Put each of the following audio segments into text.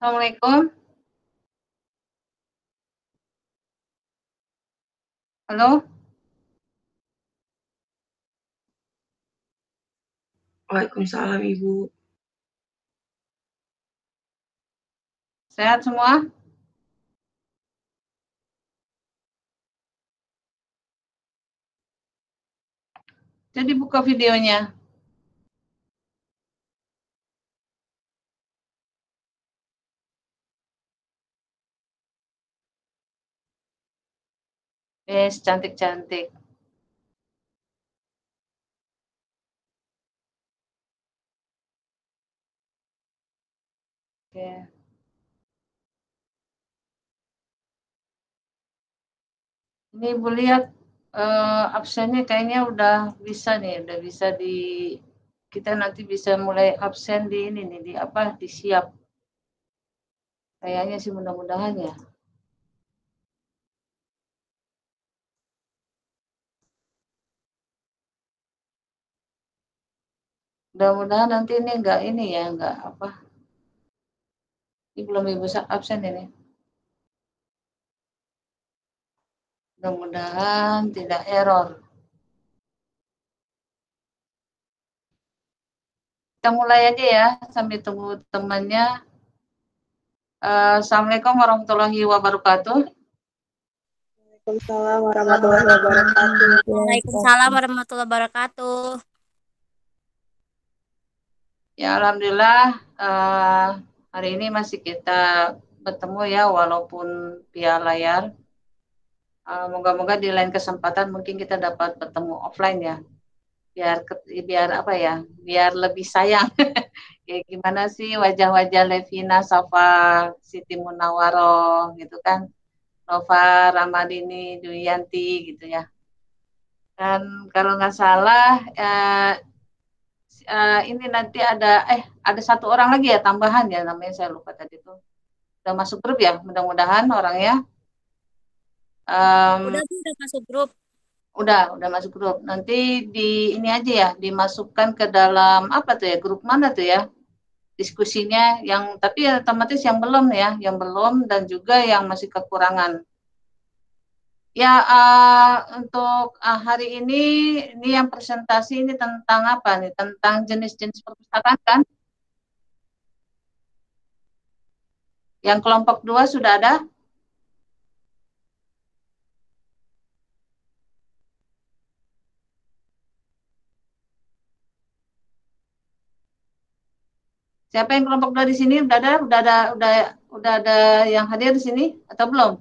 Assalamualaikum. Halo, Waalaikumsalam Ibu. sehat semua? Jadi buka videonya. Cantik-cantik. Oke. Ini Ibu lihat absennya kayaknya udah bisa nih, udah bisa kita nanti bisa mulai absen di ini nih, di apa, di siap. Kayaknya sih mudah-mudahan ya. Mudah-mudahan nanti ini enggak ini ya, enggak apa, ini belum Ibu absen ini. Mudah-mudahan tidak error. Kita mulai aja ya, sambil tunggu temannya. Assalamualaikum warahmatullahi wabarakatuh. Waalaikumsalam warahmatullahi wabarakatuh. Waalaikumsalam warahmatullahi wabarakatuh. Ya, alhamdulillah hari ini masih kita bertemu ya, walaupun via layar. Moga-moga di lain kesempatan mungkin kita dapat bertemu offline ya, biar apa ya, biar lebih sayang. Kayak gimana sih wajah-wajah Levina, Safa, Siti Munawaroh gitu kan, Nova, Ramadini, Duyanti gitu ya. Dan kalau nggak salah ini nanti ada satu orang lagi ya tambahan ya, namanya saya lupa tadi tuh. Udah masuk grup ya, mudah-mudahan orangnya. Udah masuk grup. Udah masuk grup. Nanti ini aja ya, dimasukkan ke dalam apa tuh ya, grup mana tuh ya, diskusinya, yang tapi ya otomatis yang belum ya, yang belum dan juga yang masih kekurangan. Ya, untuk hari ini yang presentasi ini tentang apa nih? Tentang jenis-jenis perpustakaan kan? Yang kelompok 2 sudah ada? Siapa yang kelompok 2 di sini? Udah ada yang hadir di sini atau belum?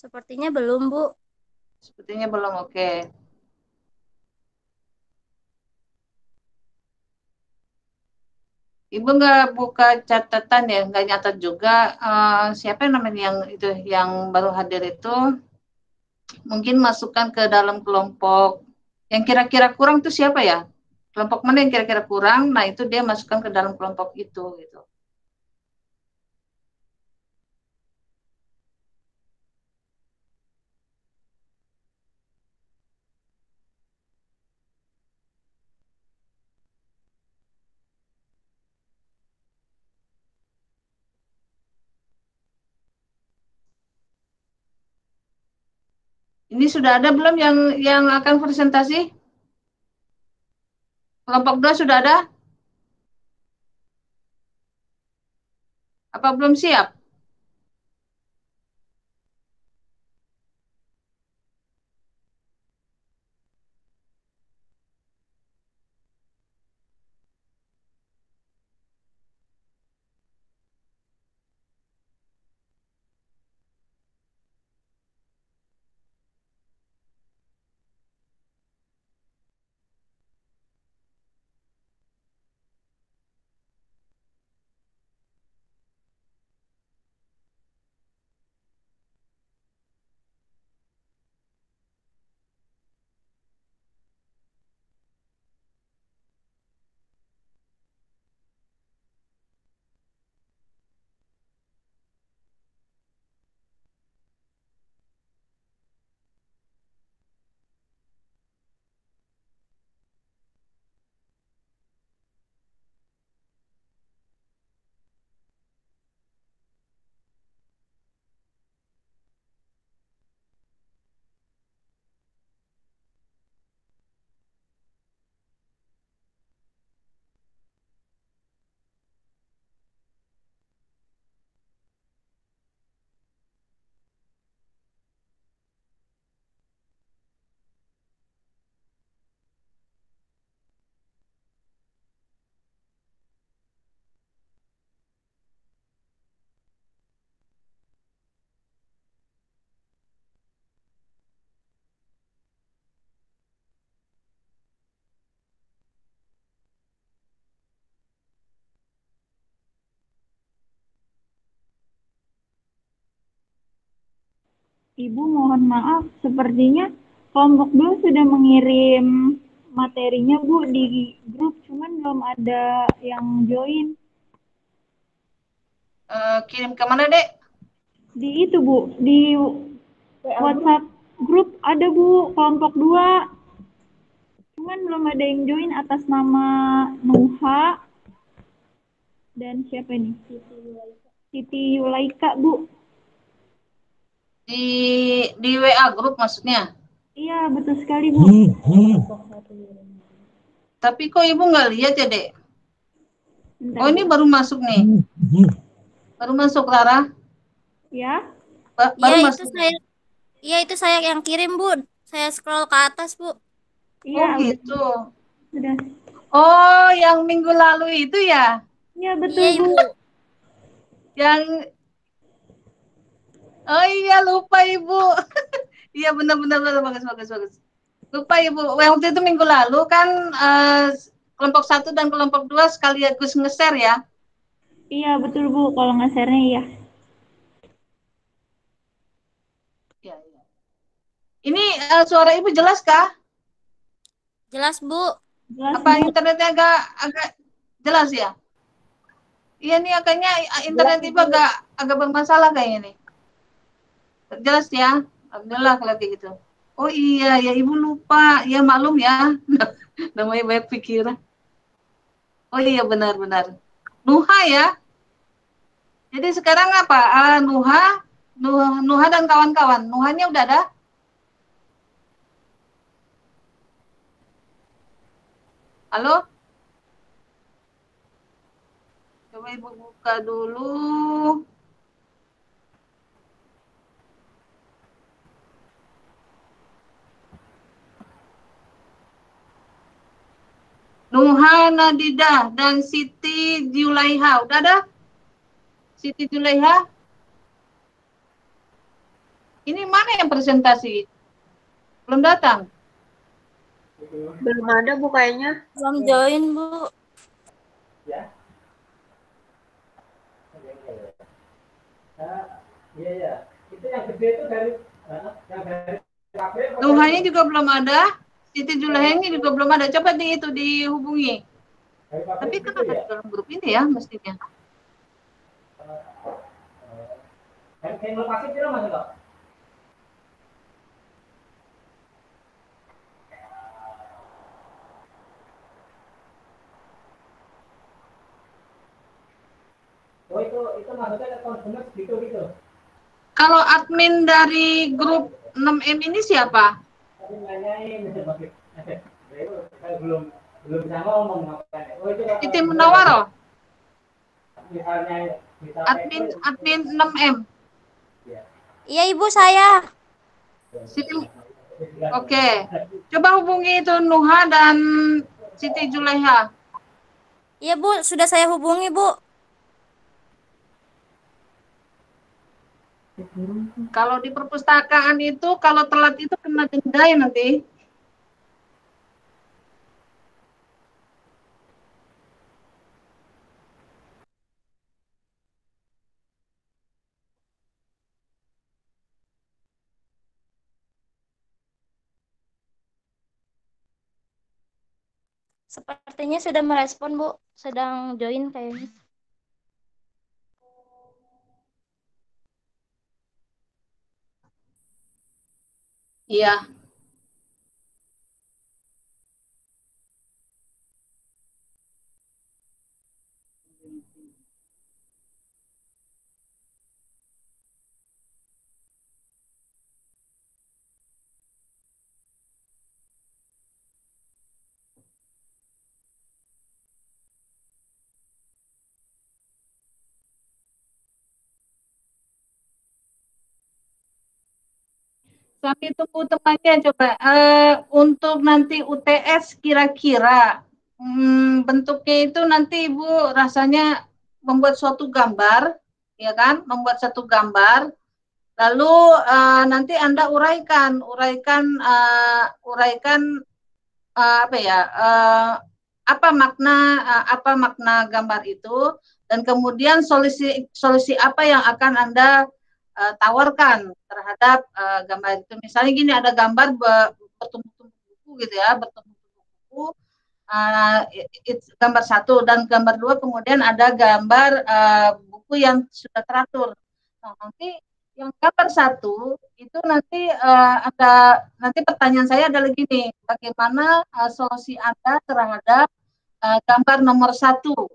Sepertinya belum, Bu. Sepertinya belum, oke. Ibu nggak buka catatan ya, nggak nyatat juga. Siapa yang namanya yang itu yang baru hadir itu, mungkin masukkan ke dalam kelompok yang kira-kira kurang tuh siapa ya? Kelompok mana yang kira-kira kurang? Nah itu dia masukkan ke dalam kelompok itu gitu. Ini sudah ada belum yang akan presentasi? Kelompok 2 sudah ada? Apa belum siap? Ibu mohon maaf, sepertinya kelompok 2 sudah mengirim materinya Bu di grup, cuman belum ada yang join. Kirim ke mana, Dek? Di itu Bu, di WhatsApp grup ada Bu, kelompok 2. Cuman belum ada yang join atas nama Nuha dan siapa ini? Siti Yulaika Bu. Di WA grup maksudnya. Iya, betul sekali Bu. Tapi kok Ibu nggak lihat ya, Dek? Bentar, Oh, ini Bu. baru masuk nih. Baru masuk, Rara. Ya. Baru Iya, masuk. itu saya yang kirim, Bu. Saya scroll ke atas, Bu. Iya, Oh, gitu. Sudah. Oh, yang minggu lalu itu ya? Iya, betul Iya, Bu. Ibu. Yang Oh iya, lupa Ibu. Iya, benar-benar bagus. Lupa Ibu. Waktu itu minggu lalu kan kelompok 1 dan kelompok 2 sekaligus nge-share ya. Iya, betul Bu. Kalau nggak share-nya iya. Iya, iya. Ini suara Ibu jelas kah? Jelas, Bu. Jelas Apa Bu. internetnya agak jelas ya? Iya nih, kayaknya internet Ibu agak bermasalah kayaknya nih. Jelas ya? Alhamdulillah kalau kayak gitu. Oh iya, ya Ibu lupa. Ya maklum ya. Namanya banyak pikiran. Oh iya, benar-benar. Nuha ya. Jadi sekarang apa? Nuha dan kawan-kawan. Nuhanya udah ada? Halo? Coba Ibu buka dulu. Nuha Nadidah dan Siti Julaiha. Udah ada? Siti Julaiha? Ini mana yang presentasi? Belum datang? Belum ada Bu kayaknya. Belum join, Bu. Ya. Iya. Itu yang gede itu dari yang dari Nuhanya juga belum ada. Siti Julaihanya juga belum ada. Coba dihubungi. Tapi kan ada di dalam grup ini ya mestinya. yang lokasi kira mana kok? Oh itu maksudnya konsumen gitu. Kalau admin dari grup 6M ini siapa? Tapi nanyain belum bisa ngomong makanya. Oh itu Siti Munawaro. Misalnya Admin 6M. Iya, Ibu, saya. Oke. Coba hubungi itu Nuha dan Siti Julaiha. Iya, Bu, sudah saya hubungi, Bu. Kalau di perpustakaan itu kalau telat itu kena denda ya nanti. Sepertinya sudah merespon, Bu. Sedang join kayaknya. Iya. Sampai tunggu temannya coba. Untuk nanti UTS kira-kira bentuknya itu nanti Ibu rasanya membuat suatu gambar, ya kan? Membuat satu gambar. Lalu nanti Anda uraikan apa ya? Apa makna gambar itu dan kemudian solusi apa yang akan Anda tawarkan terhadap gambar itu. Misalnya gini, ada gambar bertumpuk-tumpuk buku gitu ya, bertumpuk-tumpuk buku. Gambar satu dan gambar dua, kemudian ada gambar buku yang sudah teratur. Nah, nanti yang gambar satu itu nanti nanti pertanyaan saya adalah gini, bagaimana solusi Anda terhadap gambar nomor satu,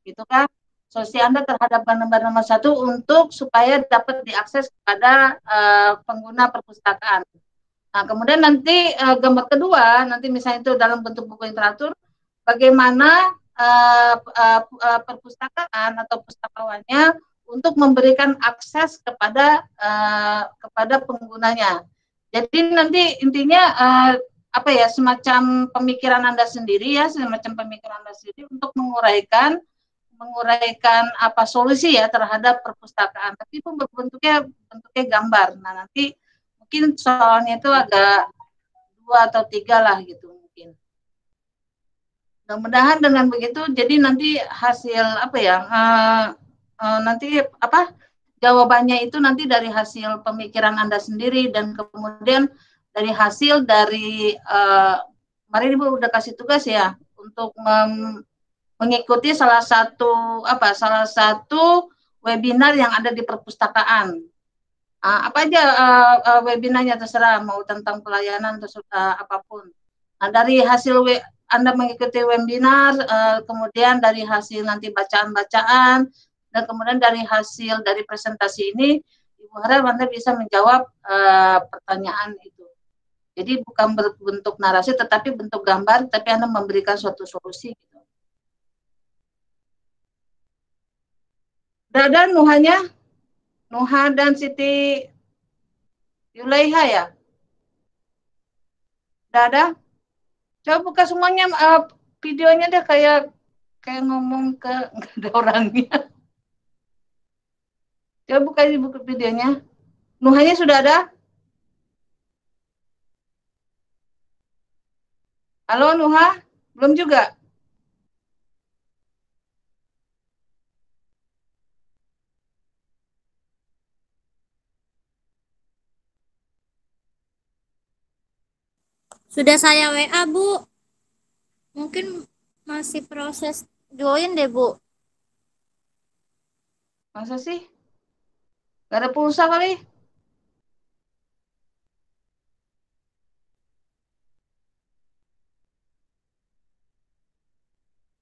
gitu kan? Solusi Anda terhadap gambar nomor satu untuk supaya dapat diakses kepada pengguna perpustakaan. Nah, kemudian nanti gambar kedua, nanti misalnya itu dalam bentuk buku yang teratur, bagaimana perpustakaan atau pustakawannya untuk memberikan akses kepada penggunanya. Jadi nanti intinya apa ya, semacam pemikiran Anda sendiri ya, untuk menguraikan apa solusi ya terhadap perpustakaan, tapi itu bentuknya gambar. Nah, nanti mungkin soalnya itu agak 2 atau 3 lah gitu mungkin. Mudah-mudahan dengan begitu, jadi nanti hasil apa ya, nanti apa jawabannya itu nanti dari hasil pemikiran Anda sendiri, dan kemudian dari hasil dari kemarin Ibu udah kasih tugas ya untuk mengikuti salah satu webinar yang ada di perpustakaan. Apa aja webinarnya terserah, mau tentang pelayanan atau apapun. Nah, dari hasil Anda mengikuti webinar, kemudian dari hasil nanti bacaan-bacaan, dan kemudian dari hasil dari presentasi ini, Ibu harap Anda bisa menjawab pertanyaan itu. Jadi bukan berbentuk narasi, tetapi bentuk gambar, tapi Anda memberikan suatu solusi. Gitu. Ada Nuhanya, Nuha dan Siti Yulaiha ya? Ada? Coba buka semuanya videonya deh, kayak ngomong ke nggak ada orangnya. Coba buka videonya. Nuhanya sudah ada? Halo Nuha? Belum juga? Sudah saya WA, Bu. Mungkin masih proses join deh, Bu. Masa sih? Gak ada pulsa kali?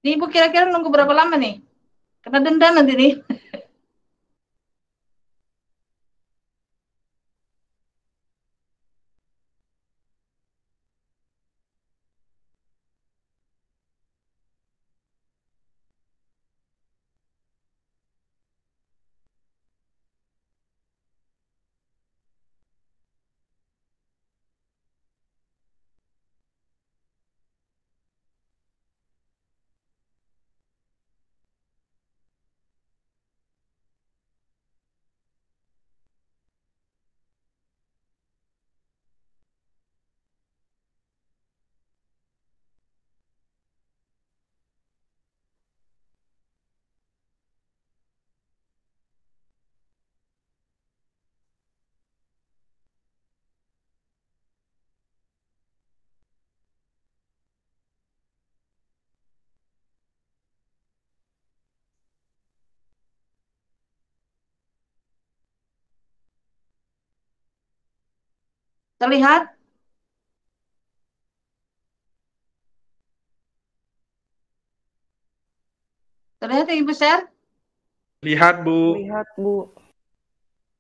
Nih Ibu kira-kira nunggu berapa lama nih? Kena denda nanti nih. Terlihat? Terlihat ya Ibu share? Lihat, Bu. Lihat, Bu.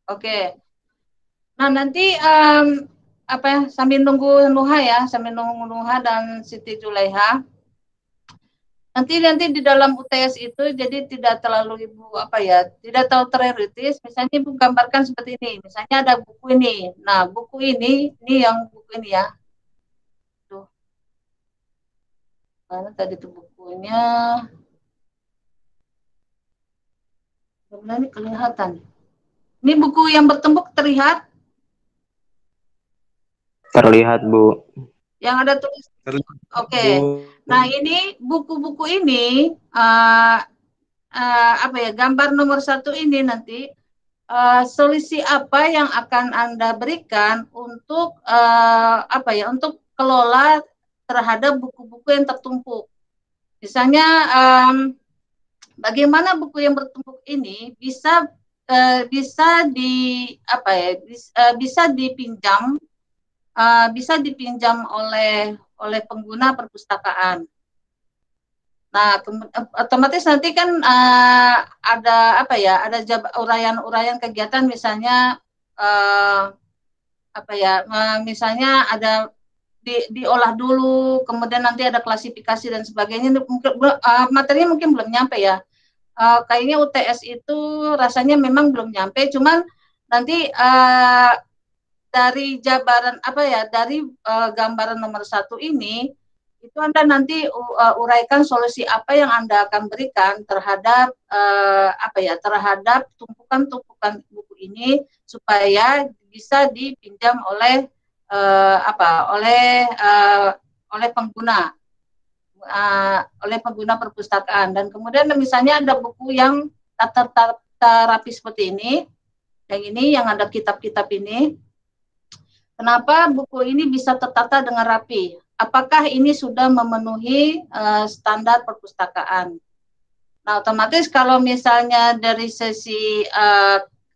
Oke. Nah, nanti apa ya, sambil nunggu Nuha dan Siti Julaiha. Nanti di dalam UTS itu jadi tidak terlalu Ibu tidak terlalu teoritis. Misalnya Ibu gambarkan seperti ini. Misalnya ada buku ini. Nah, buku ini yang buku ini ya. Tuh. Mana tadi tuh bukunya? Sebenarnya ini kelihatan. Ini buku yang bertumpuk terlihat? Terlihat, Bu. Yang ada tulis. Oke. Nah, ini buku-buku ini gambar nomor 1 ini nanti solusi apa yang akan Anda berikan untuk untuk kelola terhadap buku-buku yang tertumpuk. Misalnya bagaimana buku yang bertumpuk ini bisa dipinjam oleh pengguna perpustakaan. Nah, otomatis nanti kan ada uraian-uraian kegiatan, misalnya misalnya ada diolah dulu, kemudian nanti ada klasifikasi dan sebagainya. Materinya mungkin belum nyampe ya. Kayaknya UTS itu rasanya memang belum nyampe, cuman nanti dari jabaran dari gambaran nomor 1 ini, itu Anda nanti uraikan solusi apa yang Anda akan berikan terhadap terhadap tumpukan-tumpukan buku ini supaya bisa dipinjam oleh oleh pengguna perpustakaan. Dan kemudian misalnya ada buku yang rapi seperti ini, yang ada kitab-kitab ini. Kenapa buku ini bisa tertata dengan rapi? Apakah ini sudah memenuhi standar perpustakaan? Nah, otomatis kalau misalnya dari sisi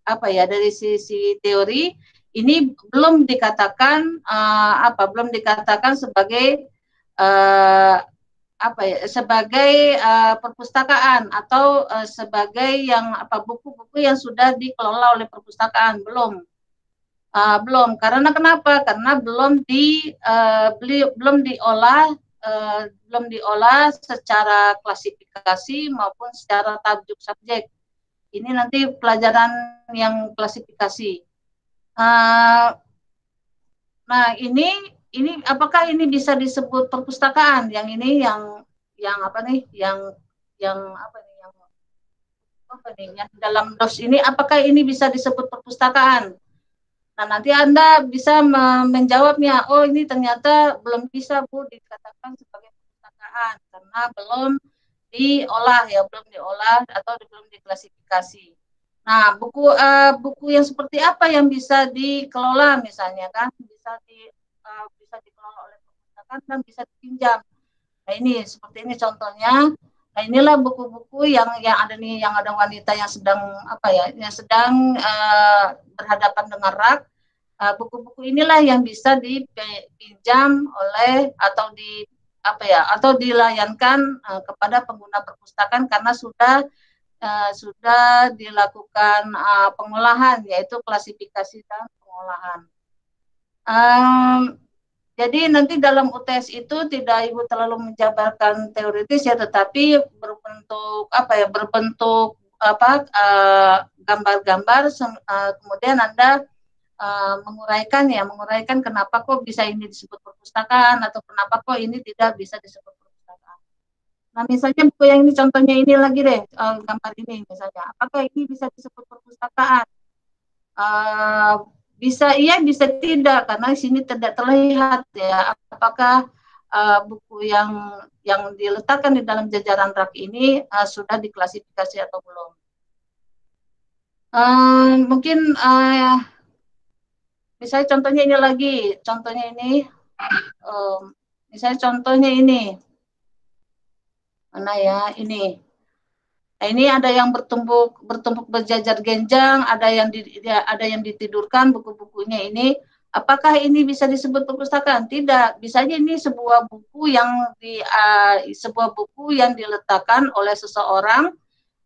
dari sisi teori ini belum dikatakan sebagai sebagai perpustakaan atau sebagai buku-buku yang sudah dikelola oleh perpustakaan, belum. Karena kenapa? Karena belum diolah secara klasifikasi maupun secara tajuk subjek. Ini nanti pelajaran yang klasifikasi. Nah, ini apakah ini bisa disebut perpustakaan? Yang ini yang dalam DOS ini, apakah ini bisa disebut perpustakaan? Nah, nanti Anda bisa menjawabnya, oh ini ternyata belum bisa Bu dikatakan sebagai perpustakaan karena belum diolah atau belum diklasifikasi. Nah, buku yang seperti apa yang bisa dikelola misalnya kan, bisa dikelola oleh perpustakaan dan bisa dipinjam. Nah, ini seperti ini contohnya. Nah, inilah buku-buku yang ada nih, yang ada wanita yang sedang berhadapan dengan rak. Buku-buku inilah yang bisa dipinjam oleh atau dilayankan kepada pengguna perpustakaan karena sudah dilakukan pengolahan, yaitu klasifikasi dan pengolahan. Jadi nanti dalam UTS itu tidak Ibu terlalu menjabarkan teoritis ya, tetapi berbentuk gambar-gambar, kemudian Anda menguraikan kenapa kok bisa ini disebut perpustakaan atau kenapa kok ini tidak bisa disebut perpustakaan. Nah, misalnya buku yang ini contohnya ini lagi deh, gambar ini misalnya, apakah ini bisa disebut perpustakaan? Bisa iya, bisa tidak, karena di sini tidak terlihat ya apakah buku yang diletakkan di dalam jajaran rak ini sudah diklasifikasi atau belum. Mungkin misalnya contohnya ini lagi, misalnya contohnya ini, mana ya ini. Nah, ini ada yang bertumpuk berjajar genjang, ada yang ditidurkan buku-bukunya ini. Apakah ini bisa disebut perpustakaan? Tidak, bisa aja ini sebuah buku yang diletakkan oleh seseorang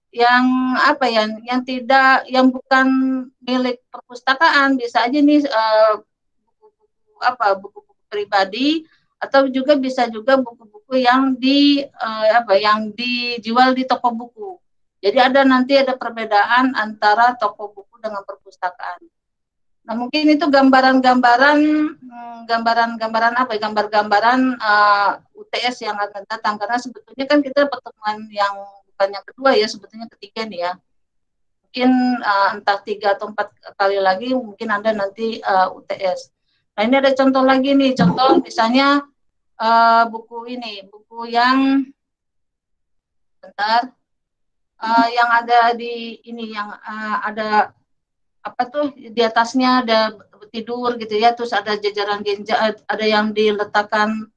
yang bukan milik perpustakaan. Bisa aja nih buku-buku pribadi, atau juga bisa buku-buku yang dijual di toko buku. Jadi nanti ada perbedaan antara toko buku dengan perpustakaan. Nah, mungkin itu gambaran UTS yang akan datang, karena sebetulnya kan kita pertemuan yang bukan yang kedua ya, sebetulnya ketiga nih ya. Mungkin entah 3 atau 4 kali lagi mungkin Anda nanti UTS. Nah, ini ada contoh lagi nih, contoh misalnya buku yang yang ada di ini, yang ada apa tuh di atasnya ada tidur gitu ya, terus ada jajaran genja, ada yang diletakkan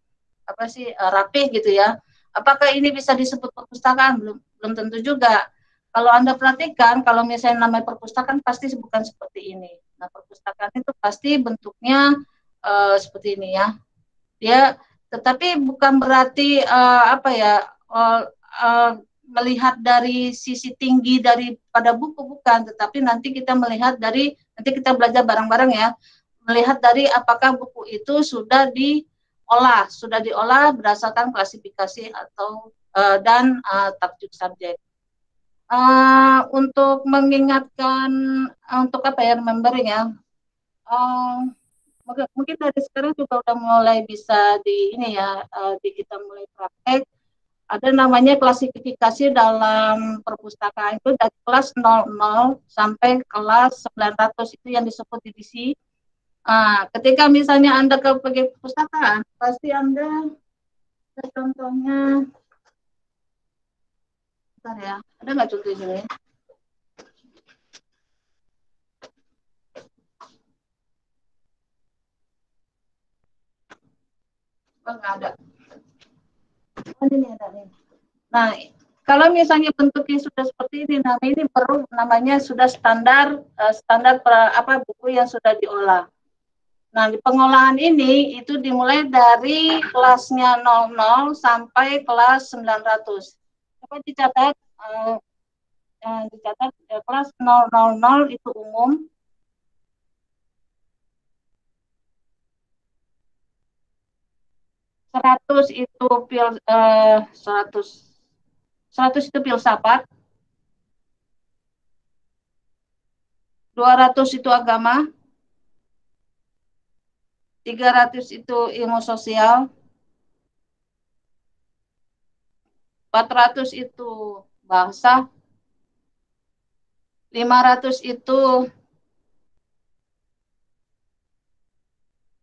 apa sih rapi gitu ya. Apakah ini bisa disebut perpustakaan? Belum tentu juga. Kalau Anda perhatikan, kalau misalnya namanya perpustakaan pasti bukan seperti ini. Nah, perpustakaan itu pasti bentuknya seperti ini ya. Dia tetapi bukan berarti apa ya melihat dari sisi tinggi daripada buku, bukan, tetapi nanti kita melihat dari, nanti kita belajar bareng-bareng ya, melihat dari apakah buku itu sudah diolah berdasarkan klasifikasi atau dan takjub subjek. Untuk mengingatkan untuk apa ya, remembering ya, mungkin dari sekarang juga udah mulai bisa di ini ya, kita mulai praktek. Ada namanya klasifikasi dalam perpustakaan itu dari kelas 00 sampai kelas 900, itu yang disebut divisi. Ketika misalnya Anda ke perpustakaan, pasti Anda contohnya, bentar ya, ada nggak contoh ini? Oh, nggak ada. Oh, ini ada nih. Nah, kalau misalnya bentuknya sudah seperti ini, namanya sudah standar buku yang sudah diolah. Nah, di pengolahan ini itu dimulai dari kelasnya 00 sampai kelas 900. Coba dicatat, kelas 000 itu umum, 100 itu 100 itu filsafat, 200 itu agama, 300 itu ilmu sosial, 400 itu bahasa, 500 itu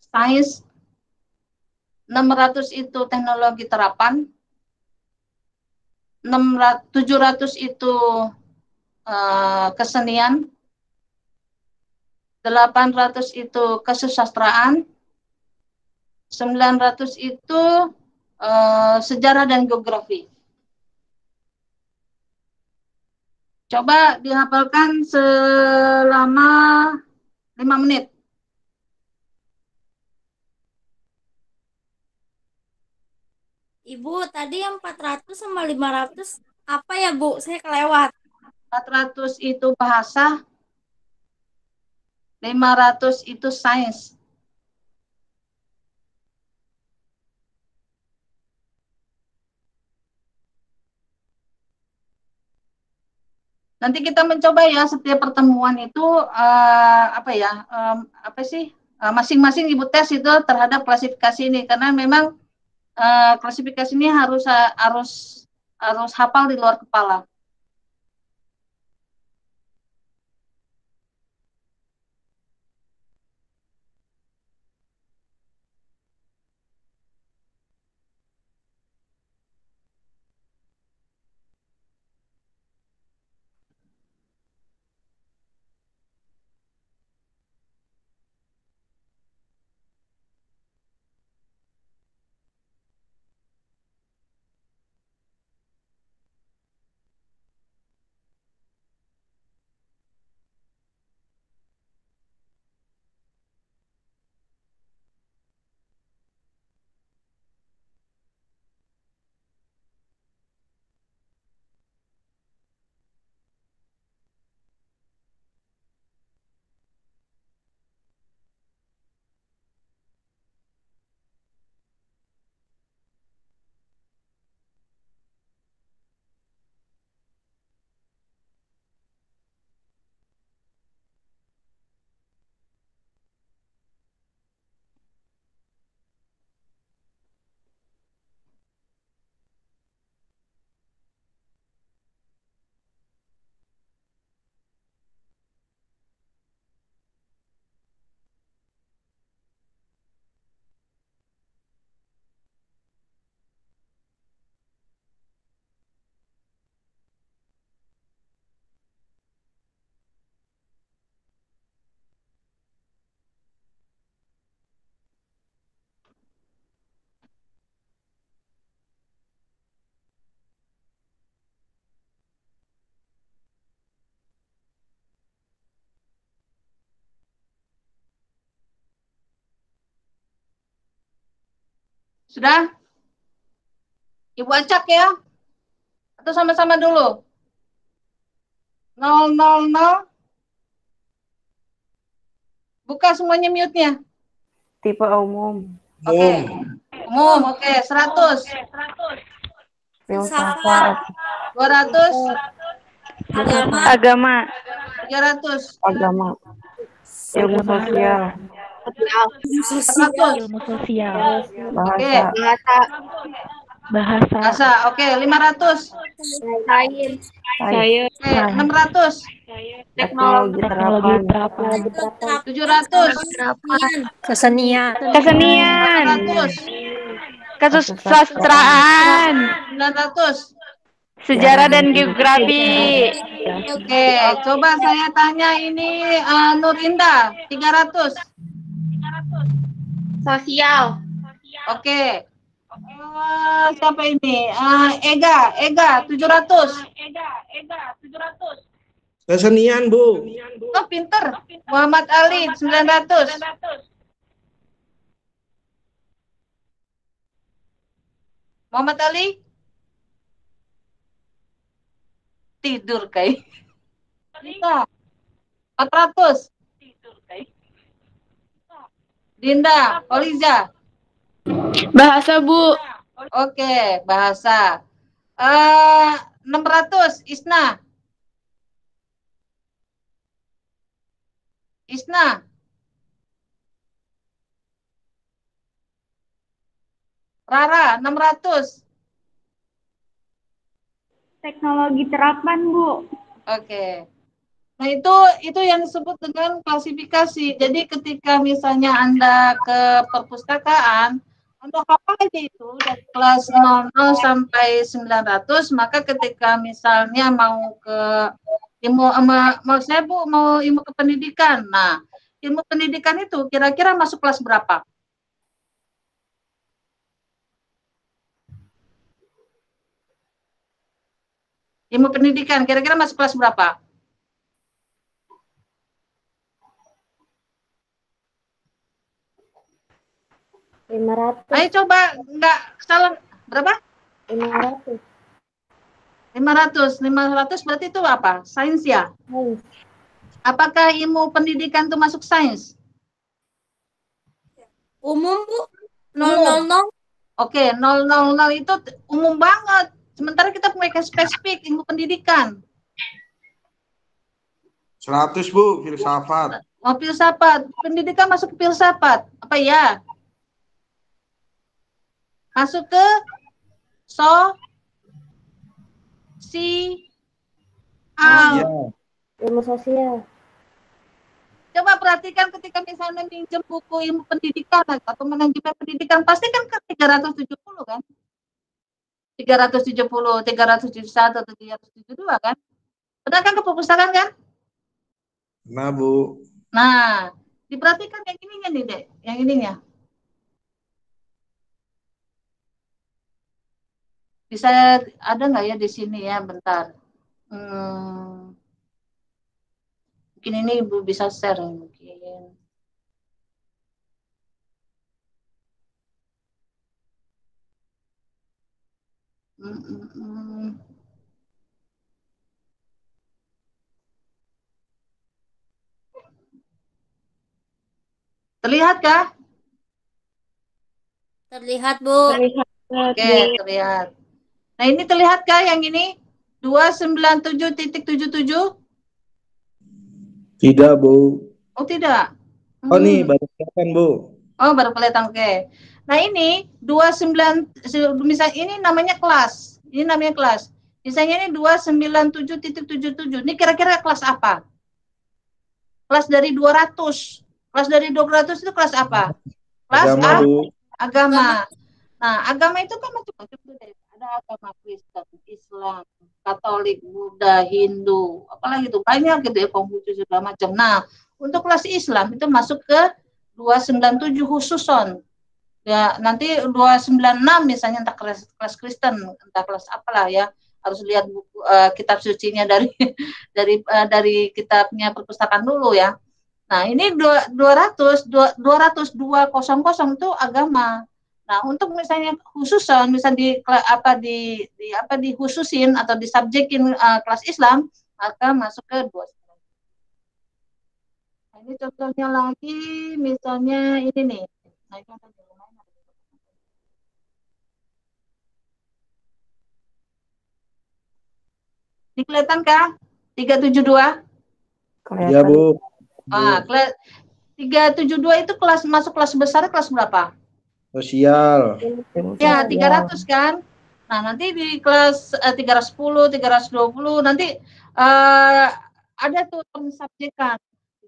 sains, 600 itu teknologi terapan, 700 itu kesenian, 800 itu kesusastraan, 900 itu sejarah dan geografi. Coba dihafalkan selama 5 menit. Ibu, tadi yang 400 sama 500 apa ya, Bu? Saya kelewat. 400 itu bahasa, 500 itu sains. Nanti kita mencoba ya setiap pertemuan itu masing-masing ibu tes itu terhadap klasifikasi ini, karena memang klasifikasi ini harus hafal di luar kepala. Sudah? Ibu acak ya? Atau sama-sama dulu? 000. Buka semuanya mute-nya. Tipe umum. Oke. Umum, oke. 100. Filsafat. 200. Agama. 300. Agama. Ilmu sosial. 400. Ilmu sosial. Oke. Bahasa. Bahasa. Bahasa, oke. 500. Sains. Sains. Oke. 600. Teknologi terapan. 700. Kesenian. 800. Kesusastraan. 900. Sejarah dan geografi. Oke, coba saya tanya ini Nur Indah, 300. Sosial. Oke. Siapa ini? Ega, 700. Kesenian, Bu. Oh, pinter. Muhammad Ali, 900. Muhammad Ali? Tidur, kayak. 400. Dinda, Oliza. Bahasa, Bu. Oke, bahasa. 600, Isna. Rara, 600. Teknologi terapan, Bu. Oke. Nah, itu yang disebut dengan klasifikasi. Jadi ketika misalnya Anda ke perpustakaan, Anda hafal aja itu dari kelas 00 sampai 900, maka ketika misalnya mau ke mau ilmu kependidikan. Nah, ilmu pendidikan itu kira-kira masuk kelas berapa? Ilmu pendidikan kira-kira masuk kelas berapa? Ayo coba, enggak salah berapa? 500. 500 berarti itu apa? Sains ya? Apakah ilmu pendidikan itu masuk sains? Umum, Bu. 000. Oke, 000 itu umum banget. Sementara kita punya spesifik ilmu pendidikan. 100, Bu. Filsafat. Oh, filsafat. Pendidikan masuk ke filsafat. Apa ya? Masuk ke Ilmu sosial. Coba perhatikan ketika misalnya minjem buku ilmu pendidikan atau manajemen pendidikan, pasti kan ke 370 kan? 370, 371, atau 372 kan? Benar kan ke perpustakaan kan? Nah, Bu. Nah, diperhatikan yang ininya nih, Dek. Yang ininya. Bisa ada nggak ya di sini ya? Bentar. Mungkin ini Ibu bisa share mungkin. Terlihat kah? Terlihat, Bu. Oke, terlihat. Nah, ini terlihat kah yang ini? 297.77? Tidak, Bu. Oh, tidak. Oh, nih, baru kelihatan, Bu. Oh, baru kelihatan. Oke. Nah, ini 29, misalnya ini namanya kelas. Ini namanya kelas. Misalnya ini 297.77. Ini kira-kira kelas apa? Kelas dari 200. Kelas dari 200 itu kelas apa? Kelas Agama, Bu. Agama. Nah, agama itu kan macam-macam tuh. Ada agama Kristen, Islam, Katolik, Buddha, Hindu, apalagi itu banyak gitu ya, Konghucu segala macam. Nah, untuk kelas Islam itu masuk ke 297 khususon. Ya, nanti 296 misalnya entah kelas Kristen, entah kelas apalah ya. Harus lihat buku, kitab sucinya dari kitabnya perpustakaan dulu ya. Nah, ini 200 200 200 itu agama. Nah, untuk misalnya khususan, misal dikhususin atau disubjekin kelas Islam, maka masuk ke 29. Nah, ini contohnya lagi, misalnya ini nih. Nah, ini ada di lumayan. Ini kelihatan kah? 372? Iya, Bu. Kelas 372 itu masuk kelas besar, kelas berapa? Sosial. Ya, 300 kan? Nah, nanti di kelas 310, 320 nanti ada tuh subjekan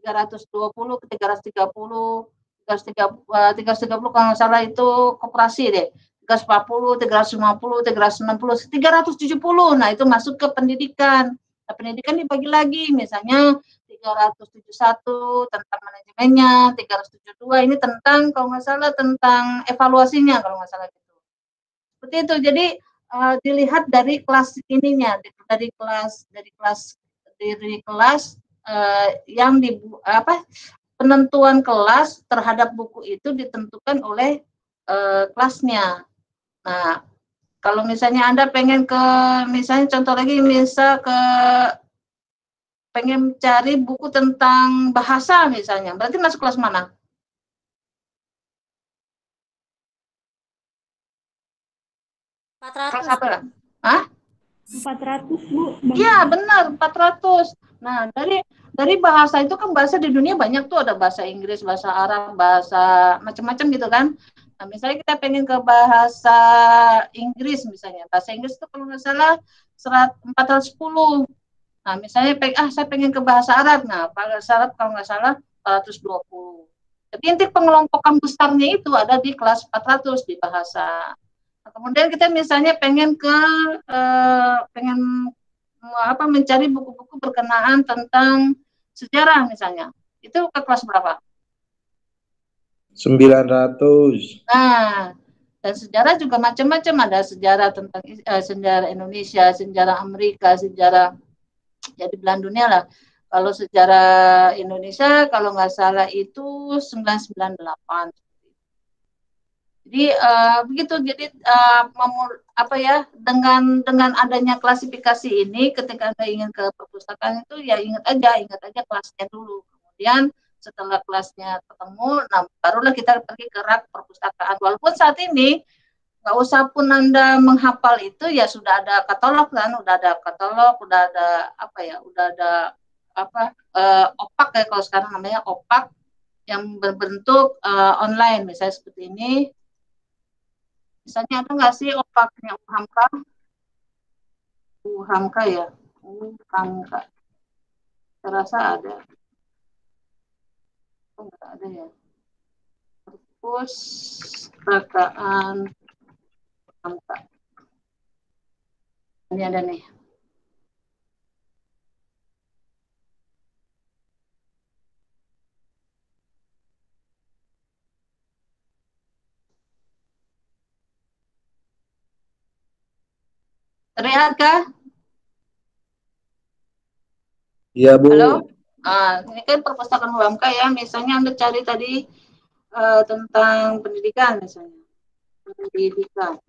320 ke 330, 330 kalau nggak salah itu koperasi deh. 340, 350, 360, 370. Nah, itu masuk ke pendidikan. Nah, pendidikan dibagi lagi, misalnya 371 tentang manajemennya, 372 ini tentang kalau nggak salah tentang evaluasinya kalau nggak salah gitu. Seperti itu. Jadi dilihat dari kelas ininya, dari kelas yang penentuan kelas terhadap buku itu ditentukan oleh kelasnya. Nah, kalau misalnya Anda pengen misalnya contoh lagi, pengen cari buku tentang bahasa misalnya, berarti masuk kelas mana? Kelas apa? Hah? 400, Bu. Iya, benar, 400. Nah, dari bahasa itu kan bahasa di dunia banyak tuh, ada bahasa Inggris, bahasa Arab, bahasa macam-macam gitu kan. Nah, misalnya kita pengen ke bahasa Inggris misalnya. Bahasa Inggris itu kalau nggak salah 410. Nah, misalnya saya pengen ke bahasa Arab. Nah, bahasa Arab kalau nggak salah 420. Tapi inti pengelompokan besarnya itu ada di kelas 400 di bahasa. Nah, kemudian kita misalnya pengen mencari buku-buku berkenaan tentang sejarah misalnya. Itu ke kelas berapa? 900. Nah, dan sejarah juga macam-macam, ada sejarah tentang sejarah Indonesia, sejarah Amerika, sejarah ya di belahan dunia lah. Kalau sejarah Indonesia kalau nggak salah itu 998. Jadi begitu. Jadi dengan adanya klasifikasi ini, ketika Anda ingin ke perpustakaan itu ya ingat aja kelasnya dulu. Kemudian setelah kelasnya ketemu, nah barulah kita pergi ke rak perpustakaan. Walaupun saat ini nggak usah pun Anda menghafal itu, ya sudah ada katalog kan, udah ada opak ya kalau sekarang namanya opak yang berbentuk online, misalnya seperti ini. Misalnya ada nggak sih opaknya UHAMKA? UHAMKA ya, UHAMKA. Saya rasa ada. Oh, nggak ada ya. Perpustakaan UHAMKA. Ini ada nih. Terlihat kah? Iya, Bu. Halo? Ini kan perpustakaan UHAMKA ya. Misalnya Anda cari tadi tentang pendidikan misalnya. Pendidikan.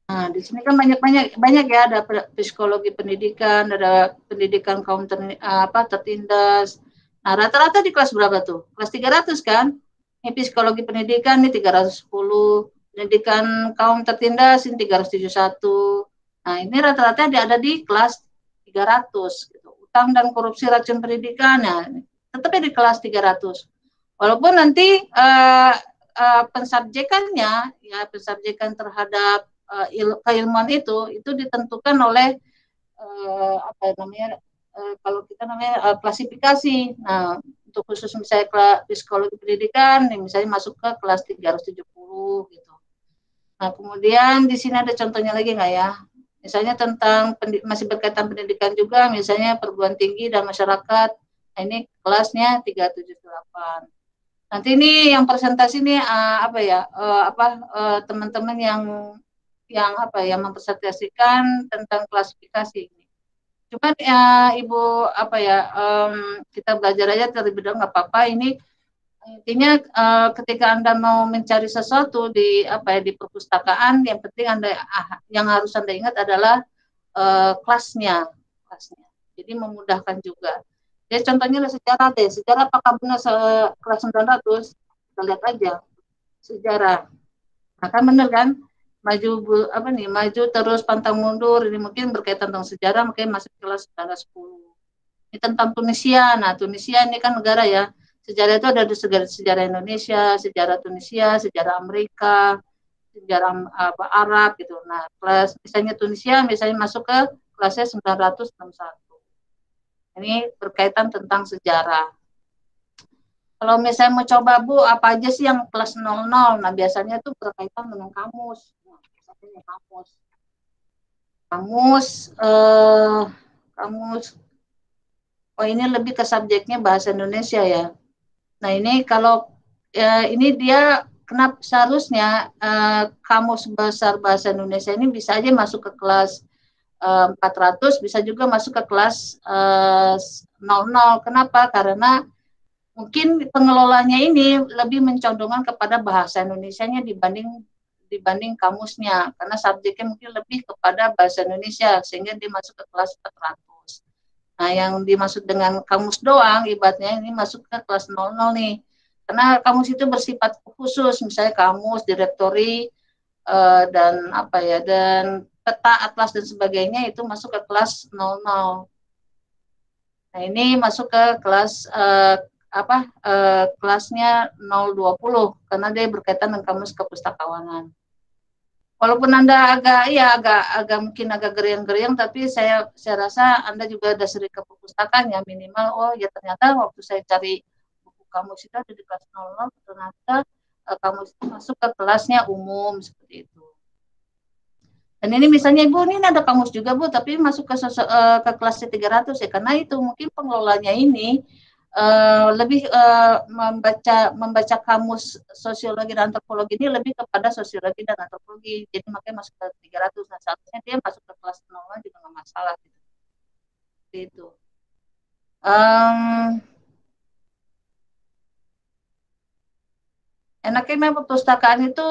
Nah, di sini kan banyak ya, ada psikologi pendidikan, ada pendidikan kaum tertindas. Nah, rata-rata di kelas berapa tuh? Kelas 300 kan? Ini psikologi pendidikan ini 310, pendidikan kaum tertindas ini 371. Nah, ini rata-rata ada di kelas 300 gitu. Utang dan korupsi racun pendidikan, ya tetapnya di kelas 300. Walaupun nanti pensubjekannya ya, pensubjekan terhadap keilmuan itu ditentukan oleh kalau kita namanya klasifikasi. Nah, untuk khusus misalnya psikologi pendidikan, misalnya masuk ke kelas 370 gitu. Nah, kemudian di sini ada contohnya lagi nggak ya? Misalnya tentang masih berkaitan pendidikan juga, misalnya perguruan tinggi dan masyarakat. Nah, ini kelasnya 378. Nanti ini yang presentasi ini teman-teman yang mempresentasikan tentang klasifikasi ini. Cuman ya Ibu kita belajar aja terlebih dahulu nggak apa-apa. Ini Intinya ketika Anda mau mencari sesuatu di di perpustakaan, yang penting yang harus Anda ingat adalah kelasnya. Jadi memudahkan juga. Jadi contohnya sejarah deh. Sejarah apakah benar kelas 900? Kita lihat aja sejarah. Nah, kan benar kan? Maju terus pantang mundur. Ini mungkin berkaitan tentang sejarah, makanya masuk kelas 910. Ini tentang Tunisia. Nah, Tunisia ini kan negara ya. Sejarah itu ada di sejarah Indonesia, sejarah Tunisia, sejarah Amerika, sejarah Arab gitu. Nah, kelas misalnya Tunisia misalnya masuk ke kelasnya 961. Ini berkaitan tentang sejarah. Kalau misalnya mau coba Bu, apa aja sih yang kelas 00? Nah, biasanya itu berkaitan dengan kamus. Kamus. Oh, ini lebih ke subjeknya bahasa Indonesia ya. Nah, ini kalau ini dia kenapa seharusnya kamus besar bahasa Indonesia ini bisa aja masuk ke kelas 400, bisa juga masuk ke kelas 00. Kenapa? Karena mungkin pengelolanya ini lebih mencondongkan kepada bahasa Indonesianya dibanding kamusnya, karena subjeknya mungkin lebih kepada bahasa Indonesia, sehingga dia masuk ke kelas 400. Nah, yang dimaksud dengan kamus doang, ibaratnya ini masuk ke kelas 00 nih. Karena kamus itu bersifat khusus, misalnya kamus, direktori, dan dan peta, atlas, dan sebagainya itu masuk ke kelas 00. Nah, ini masuk ke kelas kelasnya 020, karena dia berkaitan dengan kamus kepustakawanan. Walaupun Anda agak mungkin agak geriang-geriang, tapi saya rasa Anda juga ada sering ke perpustakaan ya, minimal. Oh ya, ternyata waktu saya cari buku kamus itu ada di kelas 00, ternyata kamus itu masuk ke kelasnya umum seperti itu. Dan ini misalnya Ibu, ini ada kamus juga Bu, tapi masuk ke kelasnya 300 ya, karena itu mungkin pengelolanya ini lebih membaca kamus sosiologi dan antropologi ini lebih kepada sosiologi dan antropologi, jadi makanya masuk ke 300. Nah, seharusnya dia masuk ke kelas 00 juga nggak masalah gitu. Seperti itu. Enaknya memang perpustakaan itu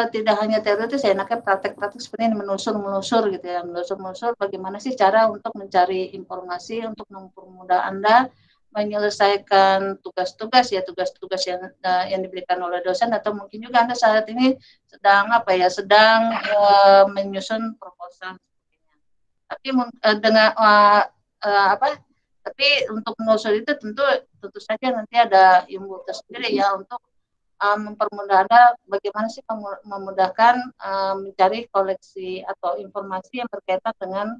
tidak hanya teoritis, enaknya praktek-praktek seperti ini, menelusur gitu ya, menelusur bagaimana sih cara untuk mencari informasi untuk mempermudah Anda menyelesaikan tugas-tugas yang diberikan oleh dosen, atau mungkin juga Anda saat ini sedang menyusun proposal. Tapi tapi untuk menelusur itu tentu saja nanti ada ilmu tersendiri ya untuk mempermudah Anda bagaimana sih memudahkan mencari koleksi atau informasi yang berkaitan dengan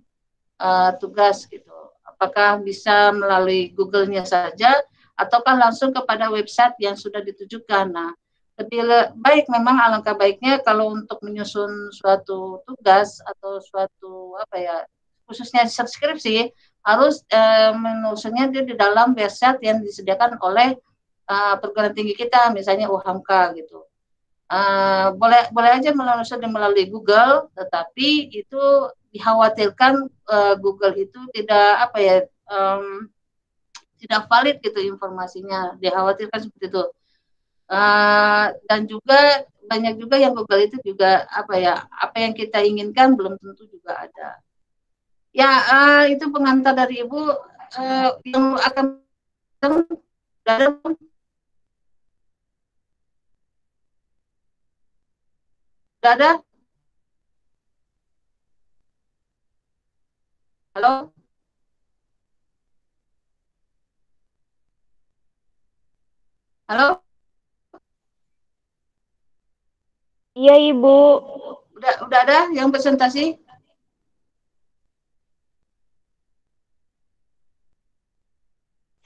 tugas gitu. Apakah bisa melalui Google-nya saja ataukah langsung kepada website yang sudah ditujukan. Nah, lebih baik memang, alangkah baiknya kalau untuk menyusun suatu tugas atau suatu khususnya skripsi, harus menyusunnya di dalam website yang disediakan oleh perguruan tinggi kita, misalnya UHAMKA gitu. Boleh aja melalui Google, tetapi itu dikhawatirkan Google itu tidak tidak valid gitu informasinya, dikhawatirkan seperti itu. Dan juga banyak juga yang Google itu juga apa yang kita inginkan belum tentu juga ada. Ya, itu pengantar dari Ibu yang akan ada. Halo? Halo? Iya, Ibu. Udah ada yang presentasi?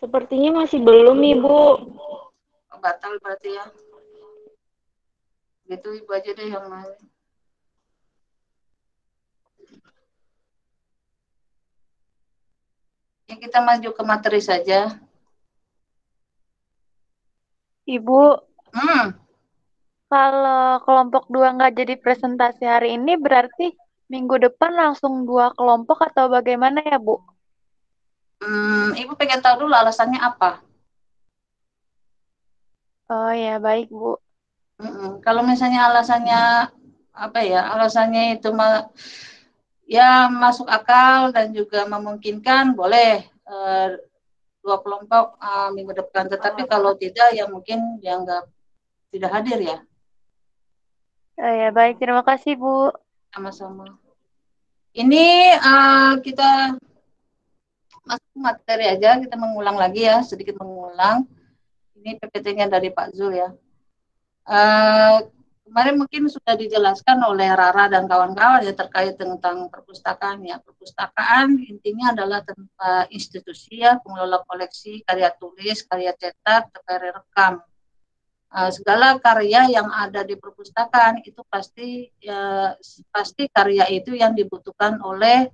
Sepertinya masih belum, Ibu. Batal berarti ya. Gitu Ibu aja deh yang lain. Ya, kita maju ke materi saja. Ibu, kalau kelompok 2 nggak jadi presentasi hari ini, berarti minggu depan langsung 2 kelompok atau bagaimana ya, Bu? Ibu pengen tahu dulu alasannya apa? Oh ya, baik Bu. Kalau misalnya alasannya apa ya, alasannya itu ya masuk akal dan juga memungkinkan, boleh dua kelompok minggu depan. Tetapi kalau tidak, ya mungkin dianggap tidak hadir ya. Oh ya, baik. Terima kasih Bu. Sama-sama. Ini kita masuk materi aja, kita mengulang lagi ya, sedikit mengulang. Ini PPT-nya dari Pak Zul ya. Kemarin mungkin sudah dijelaskan oleh Rara dan kawan-kawan ya terkait tentang perpustakaan ya. Perpustakaan intinya adalah tempat institusi ya, pengelola koleksi, karya tulis, karya cetak, karya rekam. Segala karya yang ada di perpustakaan itu pasti karya itu yang dibutuhkan oleh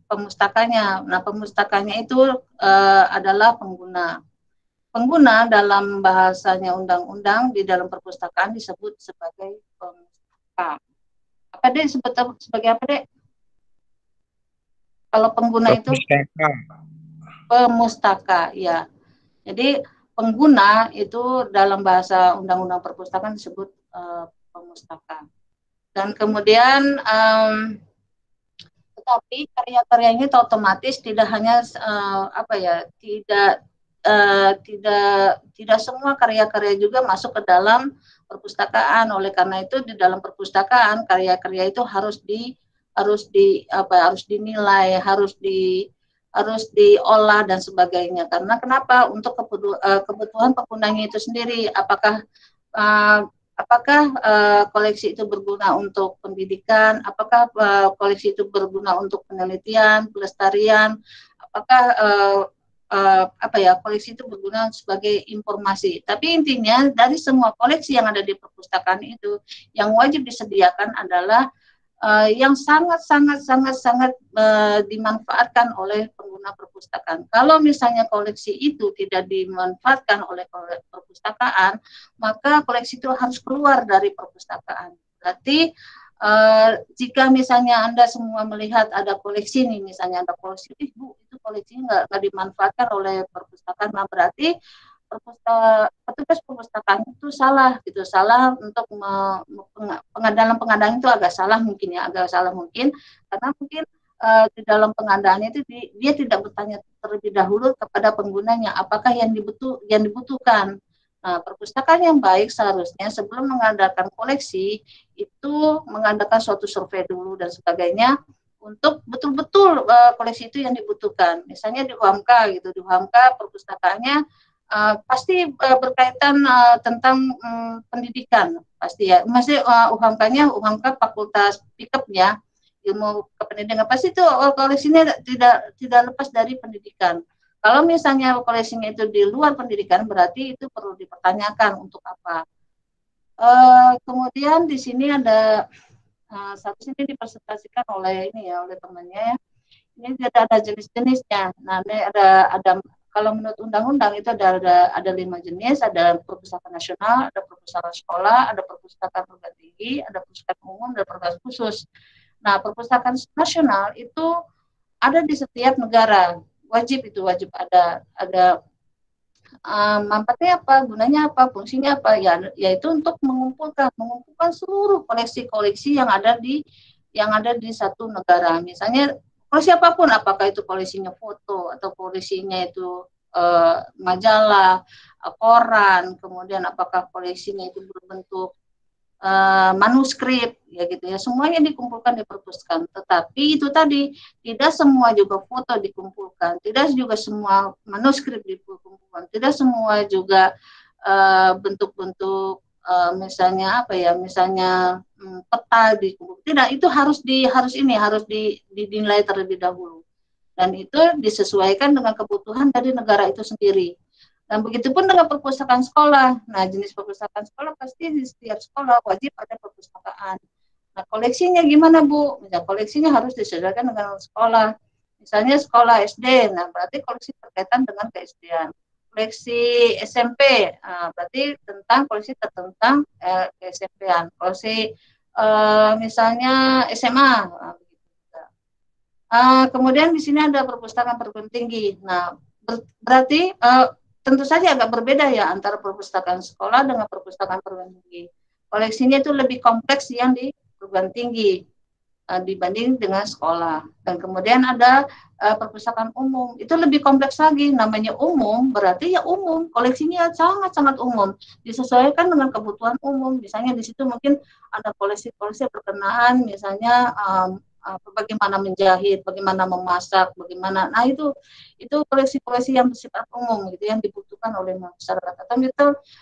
pemustakanya. Nah, pemustakanya itu adalah pengguna. Pengguna dalam bahasanya undang-undang di dalam perpustakaan disebut sebagai pemustaka. Apa Dek disebut sebagai apa Dek? Kalau pengguna itu pemustaka, ya. Jadi pengguna itu dalam bahasa undang-undang perpustakaan disebut pemustaka. Dan kemudian tetapi karya-karyanya itu otomatis tidak hanya tidak semua karya-karya juga masuk ke dalam perpustakaan. Oleh karena itu di dalam perpustakaan karya-karya itu harus dinilai, harus diolah dan sebagainya. Karena kenapa? Untuk kebutuhan penggunanya itu sendiri. Apakah koleksi itu berguna untuk pendidikan? Apakah koleksi itu berguna untuk penelitian, pelestarian? Apakah koleksi itu berguna sebagai informasi. Tapi intinya dari semua koleksi yang ada di perpustakaan itu, yang wajib disediakan adalah yang sangat dimanfaatkan oleh pengguna perpustakaan. Kalau misalnya koleksi itu tidak dimanfaatkan oleh perpustakaan, maka koleksi itu harus keluar dari perpustakaan. Berarti jika misalnya Anda semua melihat ada koleksi nih, misalnya ada koleksi, Bu, itu koleksinya nggak dimanfaatkan oleh perpustakaan, nah berarti petugas perpustakaan itu salah gitu, salah untuk pengadaan itu agak salah mungkin karena mungkin di dalam pengadaannya itu dia tidak bertanya terlebih dahulu kepada penggunanya apakah yang dibutuhkan. Nah, perpustakaan yang baik seharusnya sebelum mengadakan koleksi itu mengadakan suatu survei dulu dan sebagainya untuk betul-betul koleksi itu yang dibutuhkan. Misalnya di UHAMKA gitu, di UHAMKA perpustakaannya pasti berkaitan tentang pendidikan pasti ya. Masih UHAMKA-nya UHAMKA Fakultas Pikep ya, ilmu kependidikan, pasti itu koleksinya tidak lepas dari pendidikan. Kalau misalnya koleksinya itu di luar pendidikan, berarti itu perlu dipertanyakan untuk apa. Kemudian di sini ada satu sini dipresentasikan oleh temannya ya. Ini ada jenis-jenisnya. Nah, ini ada kalau menurut undang-undang itu ada 5 jenis, ada perpustakaan nasional, ada perpustakaan sekolah, ada perpustakaan perguruan tinggi, ada perpustakaan umum, ada perpustakaan khusus. Nah, perpustakaan nasional itu ada di setiap negara. Wajib ada manfaatnya apa, gunanya apa, fungsinya apa, yaitu untuk mengumpulkan seluruh koleksi-koleksi yang ada di satu negara. Misalnya koleksi apapun, apakah itu koleksinya foto atau koleksinya itu majalah, koran, kemudian apakah koleksinya itu berbentuk manuskrip ya gitu ya, semuanya dikumpulkan di perpustakaan. Tetapi itu tadi tidak semua juga foto dikumpulkan, tidak juga semua manuskrip dikumpulkan, tidak semua juga bentuk-bentuk misalnya peta dikumpulkan. Tidak, itu harus dinilai terlebih dahulu dan itu disesuaikan dengan kebutuhan dari negara itu sendiri. Dan begitupun dengan perpustakaan sekolah. Nah, jenis perpustakaan sekolah pasti di setiap sekolah wajib ada perpustakaan. Nah, koleksinya gimana, Bu? Misalnya koleksinya harus disesuaikan dengan sekolah. Misalnya sekolah SD, nah berarti koleksi berkaitan dengan ke-SD-an. Koleksi SMP, berarti koleksi tentang ke-SMP-an. Koleksi misalnya SMA. Kemudian di sini ada perpustakaan perguruan tinggi. Nah, berarti tentu saja agak berbeda ya antara perpustakaan sekolah dengan perpustakaan perguruan tinggi. Koleksinya itu lebih kompleks yang di perguruan tinggi dibanding dengan sekolah. Dan kemudian ada perpustakaan umum, itu lebih kompleks lagi. Namanya umum berarti ya umum, koleksinya sangat-sangat umum, disesuaikan dengan kebutuhan umum. Misalnya di situ mungkin ada koleksi-koleksi berkenaan, misalnya bagaimana menjahit, bagaimana memasak, bagaimana. Nah itu koleksi-koleksi yang bersifat umum gitu, yang dibutuhkan oleh masyarakat.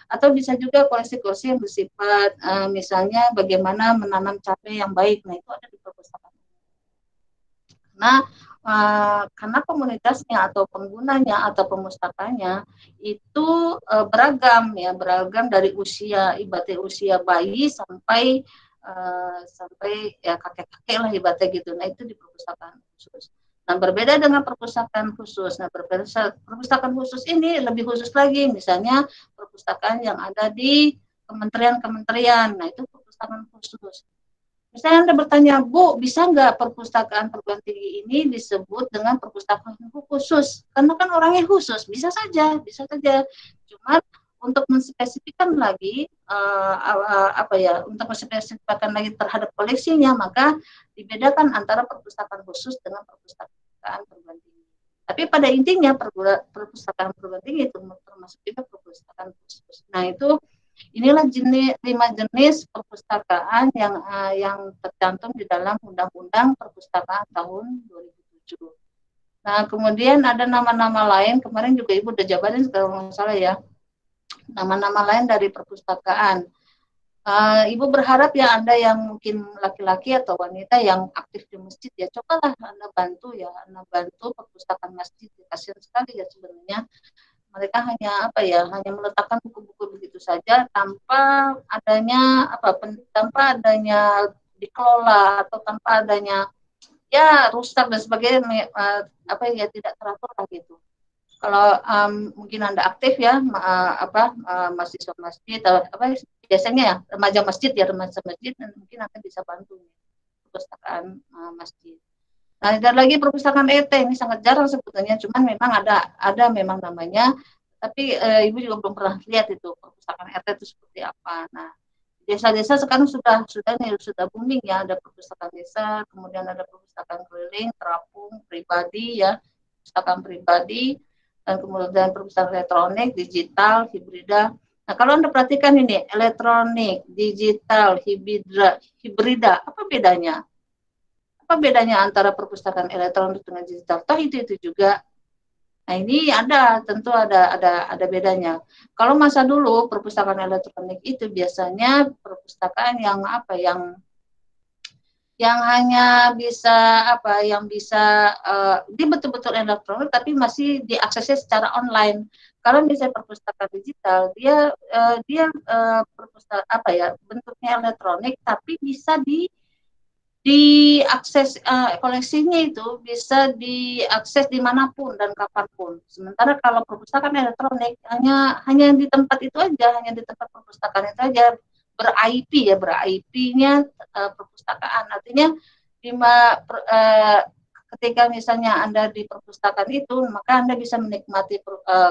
Atau bisa juga koleksi-koleksi yang bersifat misalnya bagaimana menanam cabai yang baik. Nah itu ada di perpustakaan. Nah karena komunitasnya atau penggunanya atau pemustakanya itu beragam dari usia, ibaratnya usia bayi sampai ya kakek-kakek lah ibaratnya gitu. Nah itu di perpustakaan khusus. Nah berbeda dengan perpustakaan khusus. Nah perpustakaan khusus ini lebih khusus lagi, misalnya perpustakaan yang ada di kementerian-kementerian. Nah itu perpustakaan khusus. Misalnya Anda bertanya, Bu, bisa nggak perpustakaan perguruan tinggi ini disebut dengan perpustakaan khusus? Karena kan orangnya khusus, bisa saja. Cuma untuk menspesifikkan lagi untuk menspesifikkan lagi terhadap koleksinya, maka dibedakan antara perpustakaan khusus dengan perpustakaan perguruan tinggi. Tapi pada intinya perpustakaan perguruan tinggi itu termasuk juga perpustakaan khusus. Nah itu inilah 5 jenis perpustakaan yang tercantum di dalam Undang-Undang Perpustakaan tahun 2007. Nah, kemudian ada nama-nama lain, kemarin juga Ibu udah jabarin kalau nggak salah ya, nama-nama lain dari perpustakaan. Ibu berharap ya Anda yang mungkin laki-laki atau wanita yang aktif di masjid ya, cobalah Anda bantu perpustakaan masjid. Kasihan sekali ya sebenarnya. Mereka hanya meletakkan buku-buku begitu saja tanpa adanya dikelola atau tanpa adanya ya rusak dan sebagainya, tidak teratur lah gitu. Kalau mungkin Anda aktif ya mahasiswa masjid biasanya ya remaja masjid dan mungkin akan bisa bantu perpustakaan masjid. Nah, dan lagi perpustakaan ET ini sangat jarang sebetulnya, cuman memang ada memang namanya, tapi Ibu juga belum pernah lihat itu perpustakaan ET itu seperti apa. Nah, desa-desa sekarang sudah booming ya, ada perpustakaan desa, kemudian ada perpustakaan keliling, terapung, pribadi ya, perpustakaan pribadi, dan kemudian perpustakaan elektronik, digital, hibrida. Nah, kalau Anda perhatikan ini, elektronik, digital, hibrida, apa bedanya? Apa bedanya antara perpustakaan elektronik dengan digital? Toh itu juga. Nah ini tentu ada bedanya. Kalau masa dulu perpustakaan elektronik itu biasanya perpustakaan yang hanya bisa dia betul-betul elektronik tapi masih diaksesnya secara online. Kalau misalnya perpustakaan digital dia bentuknya elektronik tapi bisa diakses koleksinya itu bisa diakses dimanapun dan kapanpun. Sementara kalau perpustakaan elektronik hanya di tempat itu aja, hanya di tempat perpustakaan itu aja, ber-IP-nya perpustakaan. Artinya ketika misalnya Anda di perpustakaan itu, maka Anda bisa menikmati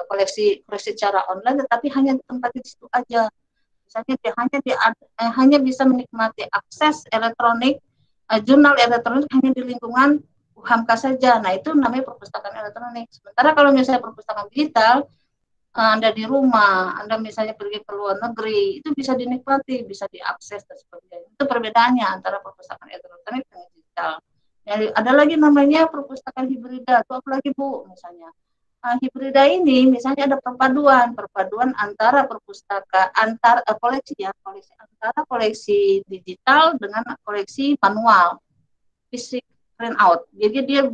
koleksi secara online, tetapi hanya di tempat itu aja. Misalnya hanya bisa menikmati akses elektronik jurnal elektronik hanya di lingkungan UHAMKA saja. Nah, itu namanya perpustakaan elektronik. Sementara kalau misalnya perpustakaan digital, Anda di rumah, Anda misalnya pergi ke luar negeri, itu bisa dinikmati, bisa diakses dan sebagainya. Itu perbedaannya antara perpustakaan elektronik dengan digital. Ya, ada lagi namanya perpustakaan hibrida. Itu apa lagi, Bu? Misalnya hibrida ini misalnya ada perpaduan antara koleksi antara koleksi digital dengan koleksi manual fisik print out. Jadi dia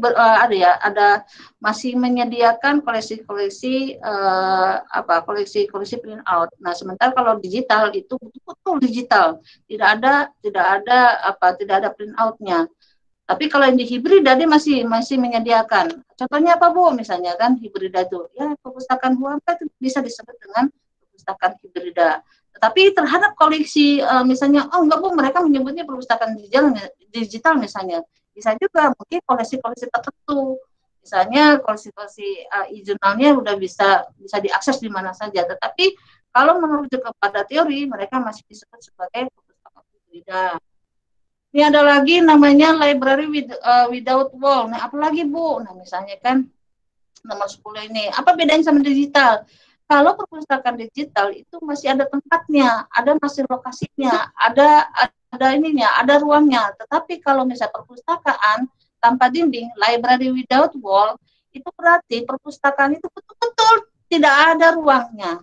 masih menyediakan koleksi print out. Nah, sementara kalau digital itu betul-betul digital, tidak ada print out-nya. Tapi kalau yang di hibrida dia masih menyediakan. Contohnya apa, Bu? Misalnya kan hibrida itu, ya perpustakaan UHAMKA itu bisa disebut dengan perpustakaan hibrida. Tetapi terhadap koleksi misalnya, enggak, Bu, mereka menyebutnya perpustakaan digital misalnya. Bisa juga mungkin koleksi tertentu. Misalnya konstitusi e-jurnalnya udah bisa diakses di mana saja. Tetapi kalau merujuk kepada teori, mereka masih disebut sebagai perpustakaan berbeda. Ini ada lagi namanya library without wall. Nah, apalagi Bu? Nah, misalnya kan nomor 10 ini. Apa bedanya sama digital? Kalau perpustakaan digital itu masih ada tempatnya, ada masih lokasinya, ada ininya, ada ruangnya. Tetapi kalau misalnya perpustakaan tanpa dinding, library without wall, itu berarti perpustakaan itu betul-betul tidak ada ruangnya.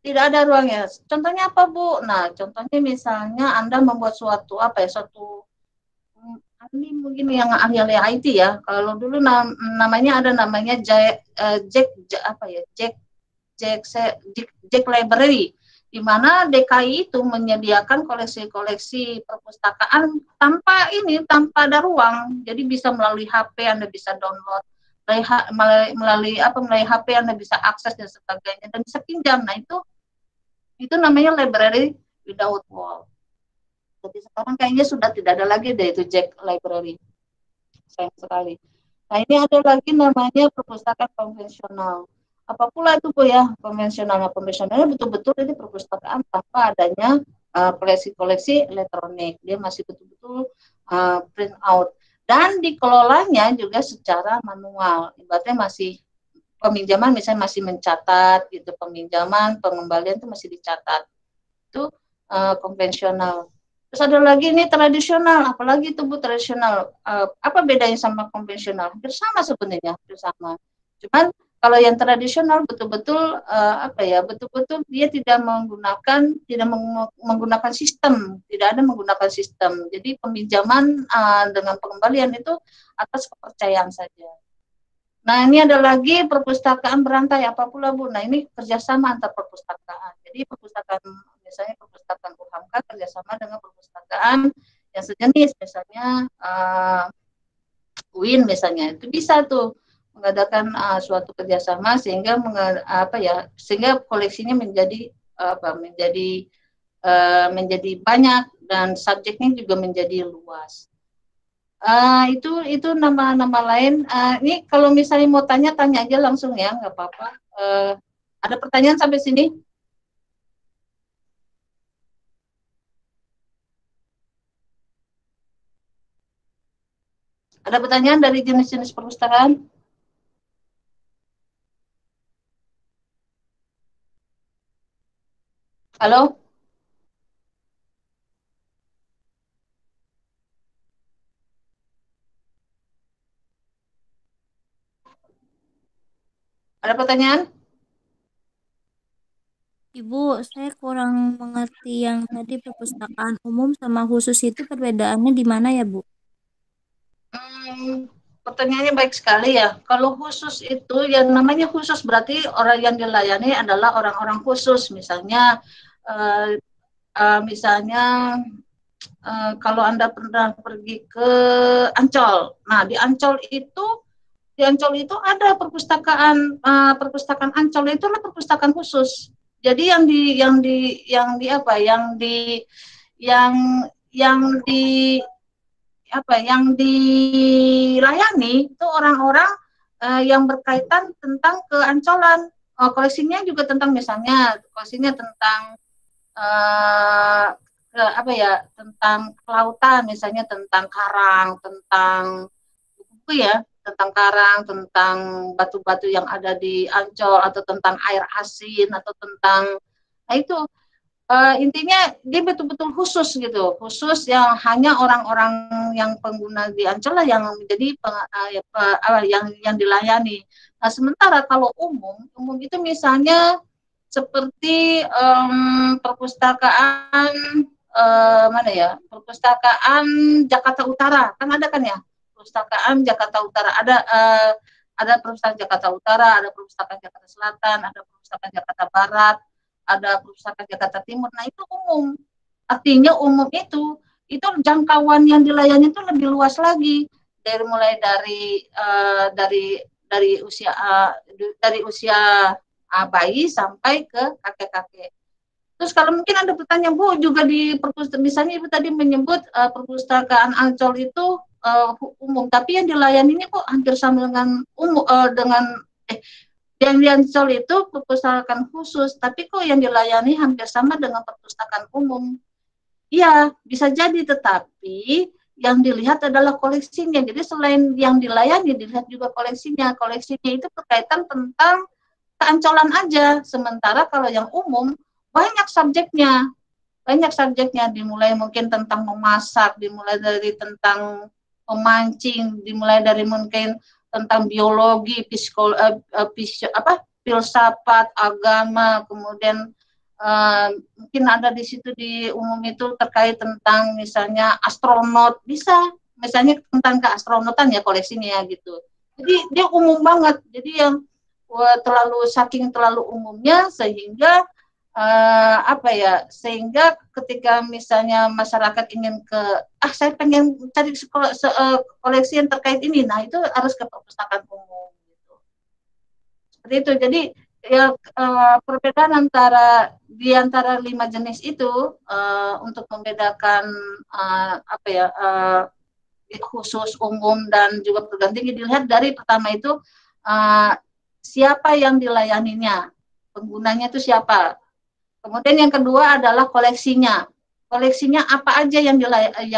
Tidak ada ruangnya. Contohnya apa, Bu? Nah, contohnya misalnya Anda membuat suatu ini mungkin yang ahli IT ya. Kalau dulu namanya Jack Library, di mana DKI itu menyediakan koleksi-koleksi perpustakaan tanpa ada ruang. Jadi bisa melalui HP Anda bisa download, melalui HP Anda bisa akses dan sebagainya, dan bisa pinjam. Nah, itu namanya library without wall. Jadi sekarang kayaknya sudah tidak ada lagi itu Jack Library. Sayang sekali. Nah, ini ada lagi namanya perpustakaan konvensional. Apa pula itu Bu ya konvensionalnya? Konvensionalnya betul-betul ini perpustakaan tanpa adanya koleksi-koleksi elektronik. Dia masih betul-betul print out dan dikelolanya juga secara manual. Ibaratnya masih peminjaman misalnya masih mencatat gitu, peminjaman, pengembalian itu masih dicatat. Itu konvensional. Terus ada lagi ini tradisional, apalagi itu Bu tradisional. Apa bedanya sama konvensional? Hampir sama sebenarnya, hampir sama. Cuman kalau yang tradisional betul-betul betul-betul dia tidak menggunakan sistem, tidak ada menggunakan sistem. Jadi peminjaman dengan pengembalian itu atas kepercayaan saja. Nah, ini ada lagi perpustakaan berantai, apa pula Bu? Nah, ini kerjasama antar perpustakaan. Jadi misalnya perpustakaan UHAMKA kerjasama dengan perpustakaan yang sejenis, misalnya UIN misalnya, itu bisa tuh mengadakan suatu kerjasama sehingga sehingga koleksinya menjadi menjadi banyak dan subjeknya juga menjadi luas. Itu nama-nama lain. Ini kalau misalnya mau tanya aja langsung ya, nggak apa-apa. Ada pertanyaan sampai sini? Ada pertanyaan dari jenis-jenis perpustakaan? Halo? Ada pertanyaan? Ibu, saya kurang mengerti yang tadi perpustakaan umum sama khusus itu perbedaannya di mana ya, Bu? Pertanyaannya baik sekali ya. Kalau khusus itu, yang namanya khusus berarti orang yang dilayani adalah orang-orang khusus. Misalnya, kalau Anda pernah pergi ke Ancol. Nah, di Ancol itu ada perpustakaan Ancol itu adalah perpustakaan khusus. Jadi yang dilayani itu orang-orang yang berkaitan tentang keancolan. Koleksinya juga tentang misalnya koleksinya tentang tentang kelautan, misalnya tentang karang, tentang buku ya, tentang karang, tentang batu-batu yang ada di Ancol, atau tentang air asin, atau tentang itu intinya dia betul-betul khusus gitu, khusus yang hanya orang-orang yang pengguna di Ancol lah yang menjadi yang dilayani. Nah, sementara kalau umum itu misalnya seperti perpustakaan perpustakaan Jakarta Utara kan ada kan ya, perpustakaan Jakarta Utara ada perpustakaan Jakarta Utara, ada perpustakaan Jakarta Selatan, ada perpustakaan Jakarta Barat, ada perpustakaan Jakarta Timur. Nah, itu umum. Artinya umum itu jangkauan yang dilayani itu lebih luas lagi, mulai dari usia bayi sampai ke kakek-kakek. Terus kalau mungkin ada pertanyaan Bu, juga di perpustakaan, misalnya Ibu tadi menyebut perpustakaan Ancol itu umum, tapi yang dilayani ini kok hampir sama dengan yang di Ancol itu perpustakaan khusus, tapi kok yang dilayani hampir sama dengan perpustakaan umum. Iya, bisa jadi, tetapi yang dilihat adalah koleksinya. Jadi selain yang dilayani, dilihat juga koleksinya. Koleksinya itu berkaitan tentang keancolan aja. Sementara kalau yang umum, banyak subjeknya. Banyak subjeknya, dimulai mungkin tentang memasak, dimulai dari tentang memancing, dimulai dari mungkin tentang biologi, filsafat, agama, kemudian mungkin ada di situ di umum itu terkait tentang misalnya astronot, bisa misalnya tentang keastronotan ya koleksinya gitu. Jadi dia umum banget. Jadi yang saking terlalu umumnya sehingga sehingga ketika misalnya masyarakat ingin saya pengen cari koleksi yang terkait ini, nah itu harus ke perpustakaan umum gitu. Seperti itu. Jadi ya perbedaan di antara 5 jenis itu untuk membedakan khusus, umum, dan juga perguruan tinggi dilihat dari pertama itu siapa yang dilayaninya, penggunanya itu siapa. Kemudian yang kedua adalah koleksinya. Koleksinya apa aja yang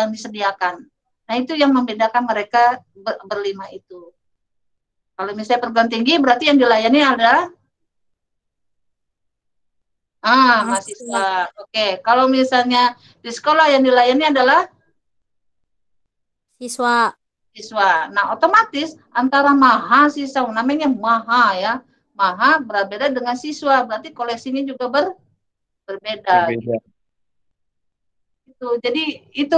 disediakan. Nah, itu yang membedakan mereka berlima itu. Kalau misalnya perguruan tinggi, berarti yang dilayani adalah mahasiswa. Oke. Kalau misalnya di sekolah yang dilayani adalah siswa. Nah, otomatis antara mahasiswa, namanya maha ya. Maha berbeda dengan siswa, berarti koleksinya juga berbeda. Jadi itu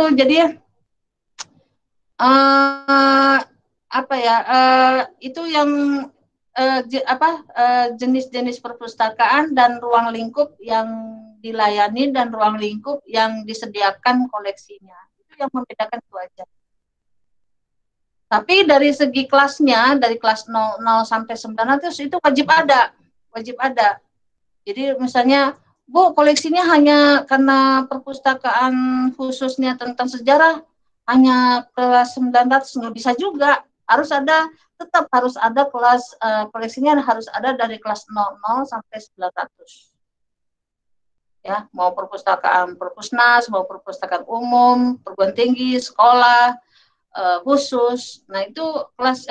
yang jenis-jenis perpustakaan dan ruang lingkup yang dilayani dan ruang lingkup yang disediakan koleksinya. Itu yang membedakan itu aja. Tapi dari segi kelasnya, dari kelas 0 sampai 900 itu wajib ada. Jadi misalnya, Bu, koleksinya hanya karena perpustakaan khususnya tentang sejarah hanya kelas 900, nggak bisa juga. Tetap harus ada kelas koleksinya harus ada dari kelas 00 sampai 900. Ya, mau perpustakaan perpusnas, mau perpustakaan umum, perguruan tinggi, sekolah khusus. Nah, itu kelas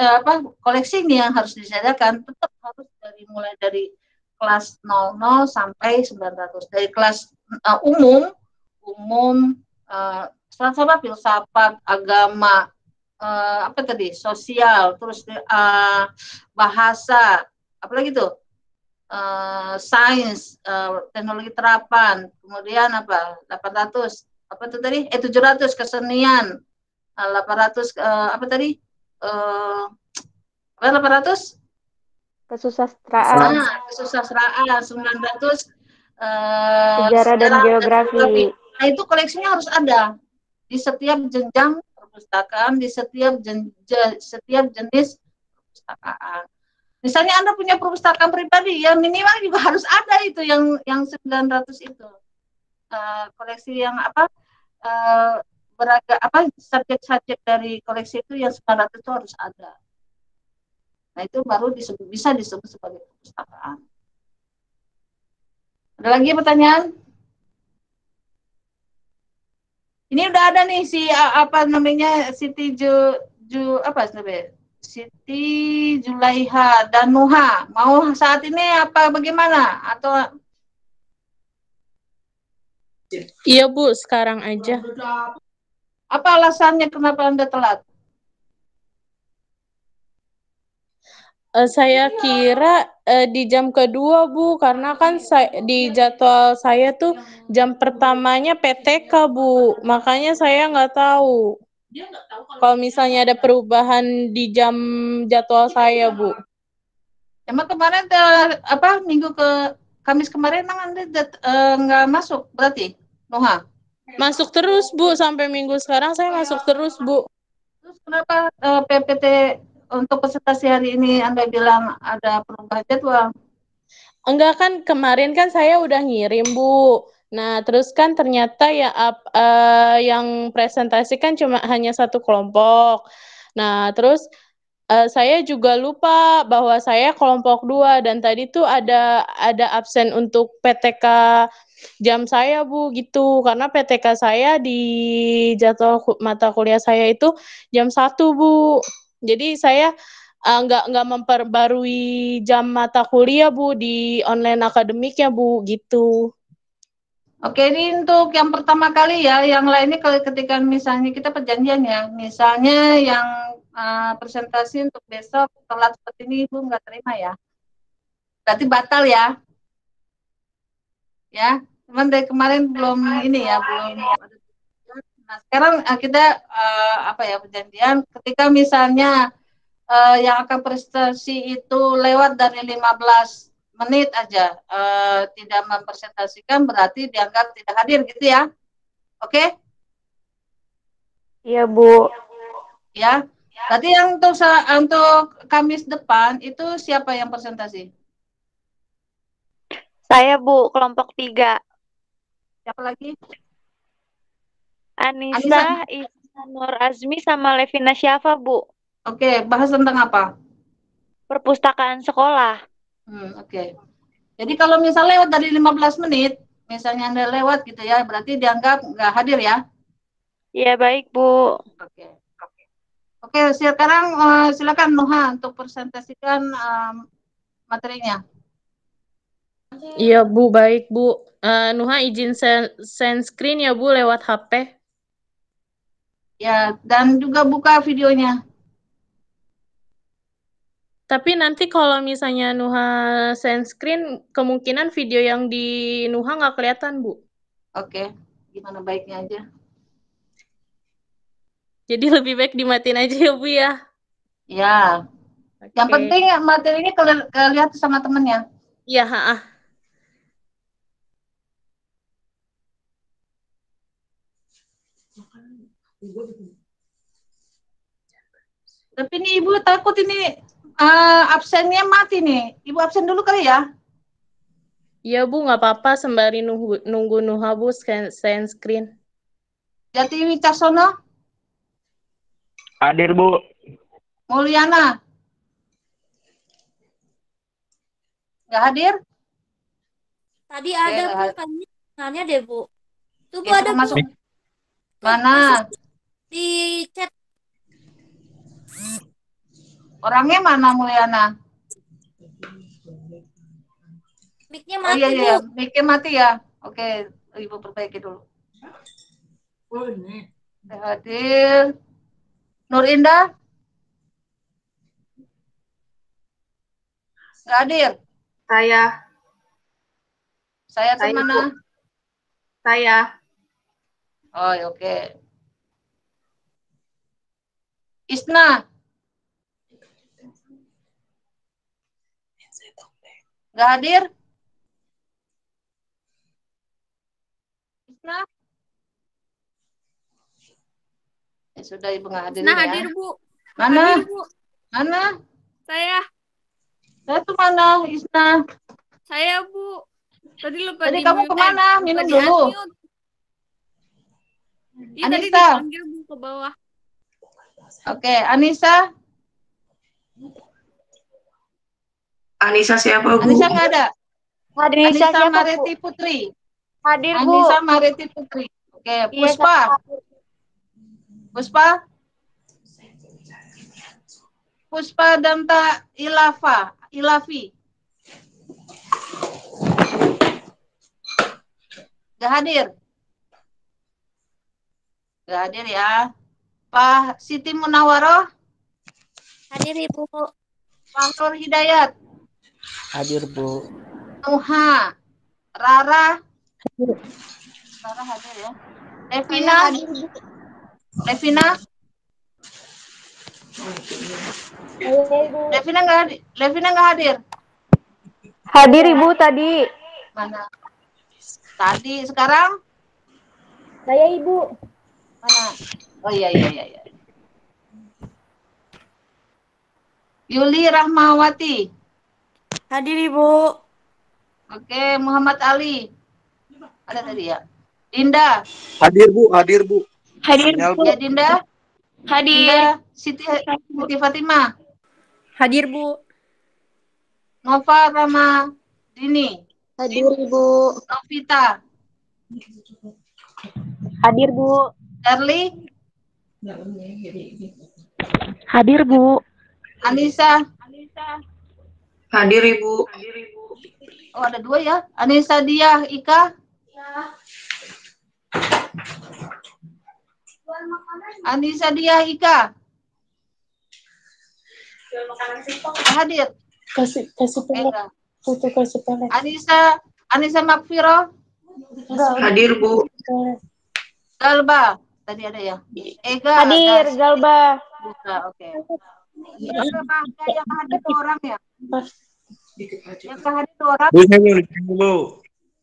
koleksinya yang harus disediakan tetap harus mulai dari kelas 00 sampai 900. Dari kelas umum filsafat, agama, sosial, terus bahasa, apalagi tuh, sains, teknologi terapan, kemudian 800, 700 kesenian, 800 800 Kesusastraan. Kesusastraan, 900 sejarah dan geografi. Nah, itu koleksinya harus ada di setiap jenjang perpustakaan, di setiap jenis perpustakaan. Misalnya Anda punya perpustakaan pribadi, yang minimal juga harus ada itu yang 900 itu. Koleksi yang subjek-subjek dari koleksi itu yang 900 itu harus ada. Nah, itu baru bisa disebut sebagai perpustakaan. Ada lagi pertanyaan? Ini udah ada nih Siti Siti Julaiha dan Nuha. Mau saat ini apa bagaimana? Atau Iya, Bu, sekarang aja. Apa alasannya kenapa Anda telat? Saya kira di jam kedua, Bu, karena kan di jadwal saya tuh jam pertamanya PTK, Bu. Makanya saya nggak tahu. Kalau misalnya ada perubahan di jam jadwal saya, Bu. Emang kemarin Kamis kemarin emang Anda nggak masuk berarti, Noha? Masuk terus, Bu, sampai minggu sekarang saya masuk terus, Bu. Terus kenapa PPT untuk presentasi hari ini Anda bilang ada perubahan jadwal? Enggak, kan kemarin kan saya udah ngirim, Bu. Nah, terus kan ternyata ya yang presentasi kan hanya satu kelompok. Nah, terus saya juga lupa bahwa saya kelompok 2 dan tadi tuh ada absen untuk PTK jam saya, Bu, gitu. Karena PTK saya di jadwal mata kuliah saya itu jam 1, Bu. Jadi saya nggak memperbarui jam mata kuliah, Bu, di online akademiknya, Bu, gitu. Oke, ini untuk yang pertama kali ya. Yang lainnya kalau ketika misalnya kita perjanjian ya, misalnya yang presentasi untuk besok telat seperti ini Ibu nggak terima ya. Berarti batal ya. Ya, cuman dari kemarin belum ini ya, belum. Nah, sekarang kita perjanjian ketika misalnya yang akan presentasi itu lewat dari 15 menit aja tidak mempresentasikan berarti dianggap tidak hadir gitu ya. Oke? Iya, Bu. Ya. Berarti yang untuk Kamis depan itu siapa yang presentasi? Saya, Bu, kelompok 3. Siapa lagi? Anissa, Isna Nur Azmi, sama Levina Syafa, Bu. Oke, bahas tentang apa? Perpustakaan sekolah. Oke. Jadi kalau misalnya lewat dari 15 menit, misalnya Anda lewat gitu ya, berarti dianggap nggak hadir ya? Iya, baik, Bu. Oke, sekarang silakan Nuha untuk presentasikan materinya. Iya, Bu, baik, Bu. Nuha izin send screen ya, Bu, lewat HP. Ya, dan juga buka videonya. Tapi nanti kalau misalnya Nuha send screen, kemungkinan video yang di Nuha nggak kelihatan, Bu. Oke, gimana baiknya aja. Jadi lebih baik dimatiin aja ya, Bu, ya. Ya. Yang penting materinya kelihatan sama temennya. Iya, Tapi ini Ibu takut ini absennya mati nih. Ibu absen dulu kali ya? Iya, Bu, nggak apa-apa sembari nunggu Nuha, Bu, send screen. Jati Wicaksono? Hadir, Bu. Mulyana? Nggak hadir? Tadi ada, Bu, kayaknya deh, Bu. Tuh, Bu, ada, masuk. Bu. Mana? Di chat. Orangnya mana Mulyana? Mic-nya mati, iya. Bu. Mic-nya mati ya. Oke, Ibu perbaiki dulu. Hadir. Nur Indah? Nggak hadir? Saya tuh mana? Saya. Oh, oke. Isna? Nggak hadir? Isna? Ya sudah, Ibu nggak hadir Nah, ya. hadir, Bu. Mana? Hadir, Bu. Mana? Saya tuh mana, Isna? Saya, Bu. Tadi lupa Tadi kamu kemana? Minum dulu. Iya, tadi Anissa. dipanggil, Bu, ke bawah. Oke, Anissa? Anissa siapa, Bu? Anissa nggak ada? Anissa siapa, Mareti Bu? Putri. Hadir, Bu. Anissa Mareti Putri. Oke, Puspa. Puspa? Puspa Danta Ilavi. Gak hadir? Gak hadir ya. Pak Siti Munawaroh? Hadir, Ibu. Pak Nur Hidayat? Hadir, Bu. Nuha? Rara? Rara hadir ya. Levina? Levina? Levina nggak hadir? Hadir, Ibu, tadi. Mana? Tadi, sekarang? Saya, Ibu. Mana? Oh iya. Yuli Rahmawati. Hadir, Ibu. Oke, Muhammad Ali. Ada tadi ya. Dinda. Hadir Bu, hadir Bu. Hadir, Sinyal Bu. Ya Dinda. Hadir. Dinda Siti Fatimah. Hadir, Bu. Nova Ramadini. Hadir, Ibu. Novita. Hadir, Bu. Darli. Hadir, Bu. Anissa. Hadir Ibu. Oh ada 2 ya. Anissa Diah Ika. Anissa Diah Ika. Hadir. Kasih pelet. Kasih pelet. Anissa Makfiro. Hadir Bu. Galba. Tadi ada ya. Ega. Hadir, ada. Galba. Buka, oke. Yang hadir 2 orang ya. Yang hadir 2 orang. Bu, saya belum dipanggil Bu.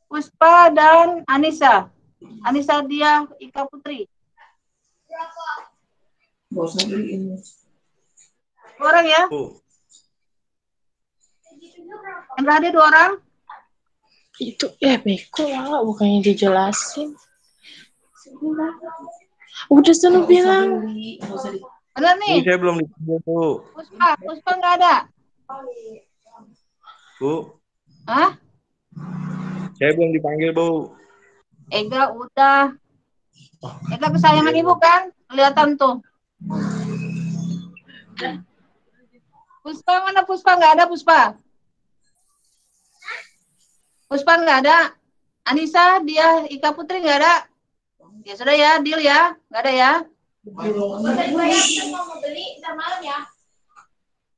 Puspa dan Anissa. Anissa Diah Ika Putri. 2 orang ya. Bu. Yang hadir 2 orang. Itu beko lah, bukannya dijelasin. Udah sana bilang. Benar Bu, nih. saya belum dipanggil Bu. Puspa nggak ada. Bu, Hah? saya belum dipanggil Bu. Ega udah. Ega kesayangan ibu kan? Kelihatan tuh. Puspa mana Puspa? Nggak ada Puspa. Puspa nggak ada. Anissa, dia Ika Putri nggak ada. Ya sudah ya, deal ya. Nggak ada ya.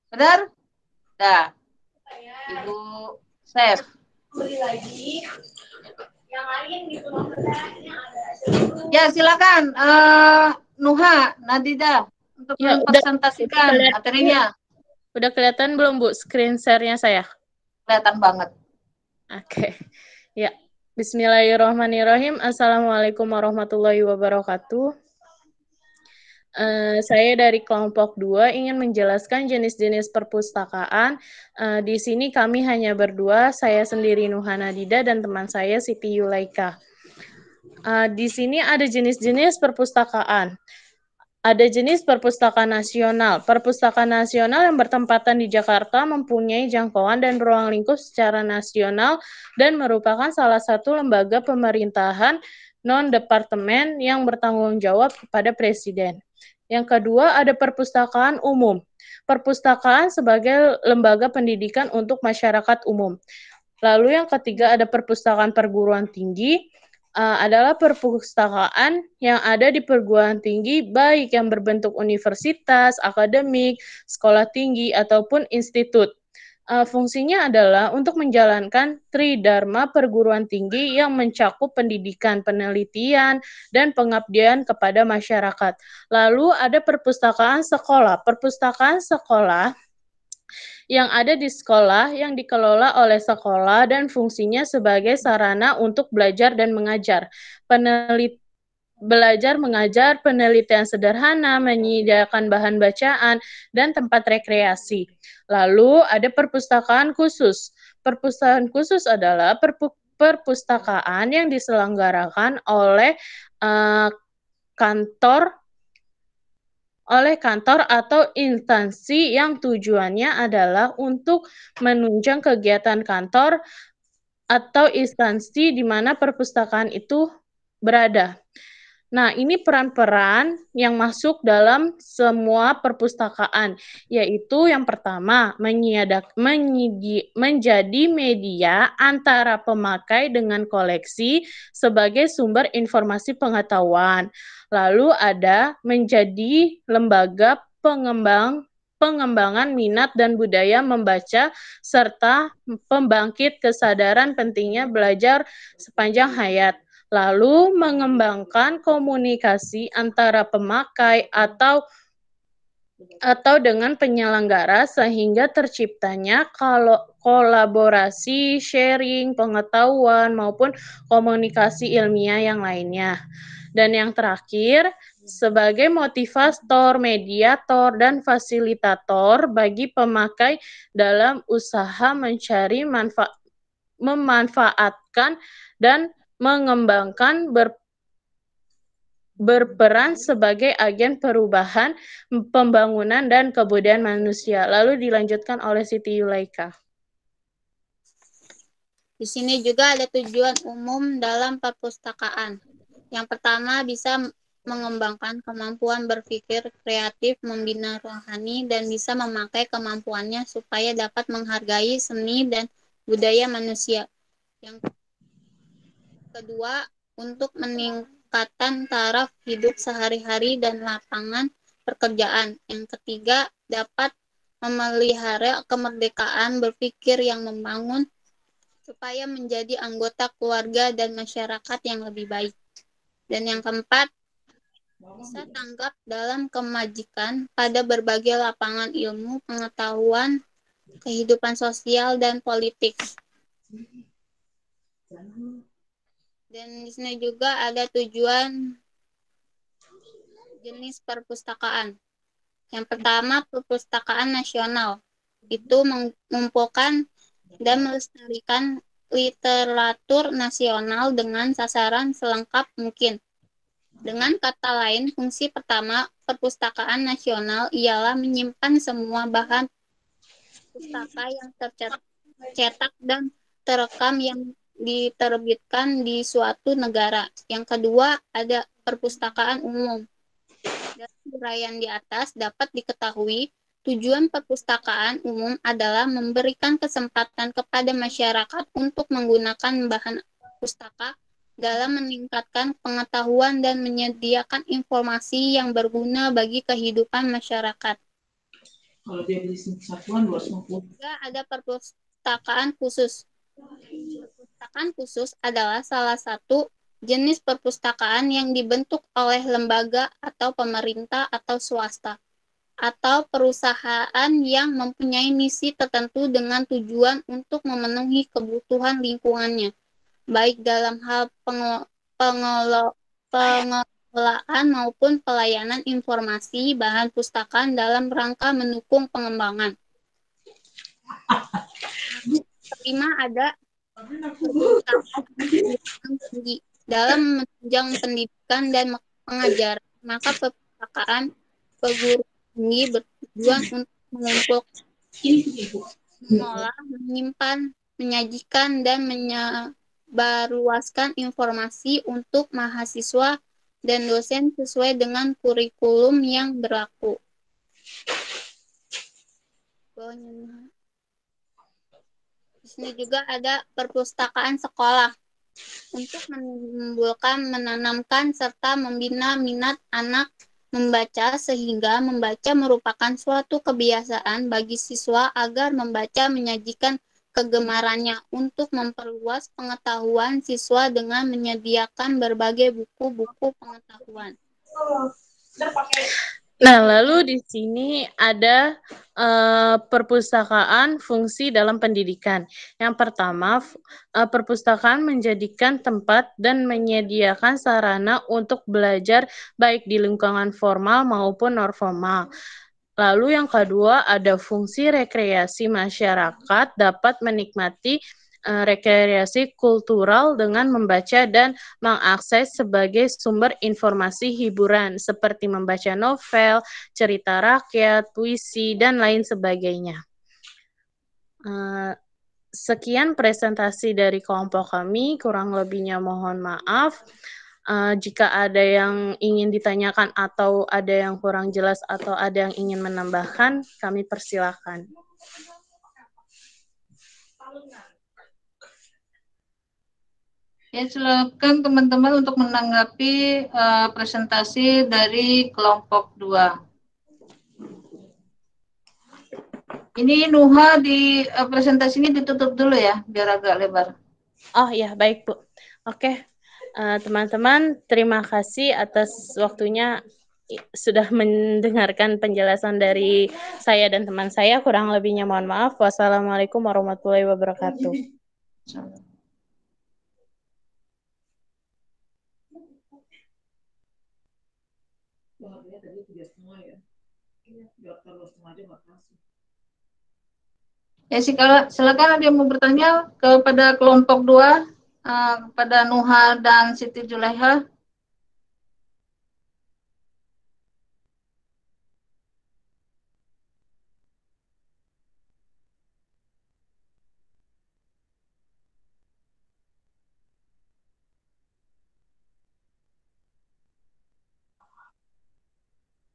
Benar? Dah. Ibu Chef. Ya silakan Nuha, Nadida untuk Ya, mempresentasikan udah materinya. Udah kelihatan belum Bu screen share-nya saya? Kelihatan banget. Oke. Ya. Bismillahirrahmanirrahim. Assalamualaikum warahmatullahi wabarakatuh. Saya dari kelompok 2 ingin menjelaskan jenis-jenis perpustakaan. Di sini kami hanya berdua, saya sendiri Nuha Nadida dan teman saya Siti Yulaika. Di sini ada jenis-jenis perpustakaan. Ada jenis perpustakaan nasional. Perpustakaan nasional yang bertempatan di Jakarta mempunyai jangkauan dan ruang lingkup secara nasional dan merupakan salah satu lembaga pemerintahan non-departemen yang bertanggung jawab kepada Presiden. Yang kedua, ada perpustakaan umum. Perpustakaan sebagai lembaga pendidikan untuk masyarakat umum. Lalu yang ketiga, ada perpustakaan perguruan tinggi. Adalah perpustakaan yang ada di perguruan tinggi, baik yang berbentuk universitas, akademik, sekolah tinggi, ataupun institut. Fungsinya adalah untuk menjalankan tridharma perguruan tinggi yang mencakup pendidikan, penelitian, dan pengabdian kepada masyarakat. Lalu ada perpustakaan sekolah. Perpustakaan sekolah yang ada di sekolah yang dikelola oleh sekolah dan fungsinya sebagai sarana untuk belajar dan mengajar. Belajar mengajar, penelitian sederhana, menyediakan bahan bacaan, dan tempat rekreasi. Lalu ada perpustakaan khusus. Perpustakaan khusus adalah perpustakaan yang diselenggarakan oleh kantor atau instansi yang tujuannya adalah untuk menunjang kegiatan kantor atau instansi di mana perpustakaan itu berada. Nah, ini peran-peran yang masuk dalam semua perpustakaan, yaitu yang pertama, menjadi media antara pemakai dengan koleksi sebagai sumber informasi pengetahuan. Lalu ada menjadi lembaga pengembangan minat dan budaya membaca, serta pembangkit kesadaran pentingnya belajar sepanjang hayat. Lalu mengembangkan komunikasi antara pemakai atau dengan penyelenggara sehingga terciptanya kolaborasi, sharing, pengetahuan, maupun komunikasi ilmiah yang lainnya. Dan yang terakhir, sebagai motivator, mediator, dan fasilitator bagi pemakai dalam usaha mencari memanfaatkan dan mengembangkan berperan sebagai agen perubahan, pembangunan, dan kebudayaan manusia. Lalu dilanjutkan oleh Siti Yulaika. Di sini juga ada tujuan umum dalam perpustakaan. Yang pertama, bisa mengembangkan kemampuan berpikir kreatif, membina rohani, dan bisa memakai kemampuannya supaya dapat menghargai seni dan budaya manusia. Yang kedua, untuk meningkatkan taraf hidup sehari-hari dan lapangan pekerjaan. Yang ketiga, dapat memelihara kemerdekaan berpikir yang membangun supaya menjadi anggota keluarga dan masyarakat yang lebih baik. Dan yang keempat, bisa tanggap dalam kemajikan pada berbagai lapangan ilmu, pengetahuan, kehidupan sosial, dan politik. Dan di sini juga ada tujuan jenis perpustakaan. Yang pertama, perpustakaan nasional. Itu mengumpulkan dan melestarikan literatur nasional dengan sasaran selengkap mungkin. Dengan kata lain, fungsi pertama perpustakaan nasional ialah menyimpan semua bahan pustaka yang tercetak dan terekam yang diterbitkan di suatu negara. Yang kedua, ada perpustakaan umum. Dari uraian di atas dapat diketahui tujuan perpustakaan umum adalah memberikan kesempatan kepada masyarakat untuk menggunakan bahan pustaka dalam meningkatkan pengetahuan dan menyediakan informasi yang berguna bagi kehidupan masyarakat. Kalau dia beli satuan 250. Juga ada perpustakaan khusus. Perpustakaan khusus adalah salah satu jenis perpustakaan yang dibentuk oleh lembaga atau pemerintah atau swasta atau perusahaan yang mempunyai misi tertentu dengan tujuan untuk memenuhi kebutuhan lingkungannya, baik dalam hal pengelolaan maupun pelayanan informasi bahan pustakaan dalam rangka mendukung pengembangan. Kelima, ada perpustakaan tinggi. Dalam menunjang pendidikan dan pengajaran, maka perpustakaan perguruan tinggi bertujuan untuk mengumpulkan, mengolah, menyimpan, menyajikan, dan menyebarluaskan informasi untuk mahasiswa dan dosen sesuai dengan kurikulum yang berlaku. Di sini juga ada perpustakaan sekolah. Untuk menanamkan serta membina minat anak membaca sehingga membaca merupakan suatu kebiasaan bagi siswa agar membaca menyajikan kegemarannya untuk memperluas pengetahuan siswa dengan menyediakan berbagai buku-buku pengetahuan. Nah, lalu di sini ada perpustakaan fungsi dalam pendidikan. Yang pertama, perpustakaan menjadikan tempat dan menyediakan sarana untuk belajar baik di lingkungan formal maupun non-formal. Lalu yang kedua, ada fungsi rekreasi masyarakat dapat menikmati rekreasi kultural dengan membaca dan mengakses sebagai sumber informasi hiburan seperti membaca novel, cerita rakyat, puisi, dan lain sebagainya. Sekian presentasi dari kelompok kami, kurang lebihnya mohon maaf. Jika ada yang ingin ditanyakan atau ada yang kurang jelas atau ada yang ingin menambahkan, kami persilakan. Ya, silakan teman-teman untuk menanggapi presentasi dari kelompok 2. Ini Nuha di presentasi ini ditutup dulu ya, biar agak lebar. Oh ya, baik Bu. Oke, teman-teman, terima kasih atas waktunya sudah mendengarkan penjelasan dari saya dan teman saya. Kurang lebihnya mohon maaf. Wassalamualaikum warahmatullahi wabarakatuh. Ya, silakan ada yang mau bertanya kepada kelompok 2. kepada Nuha dan Siti Julaiha.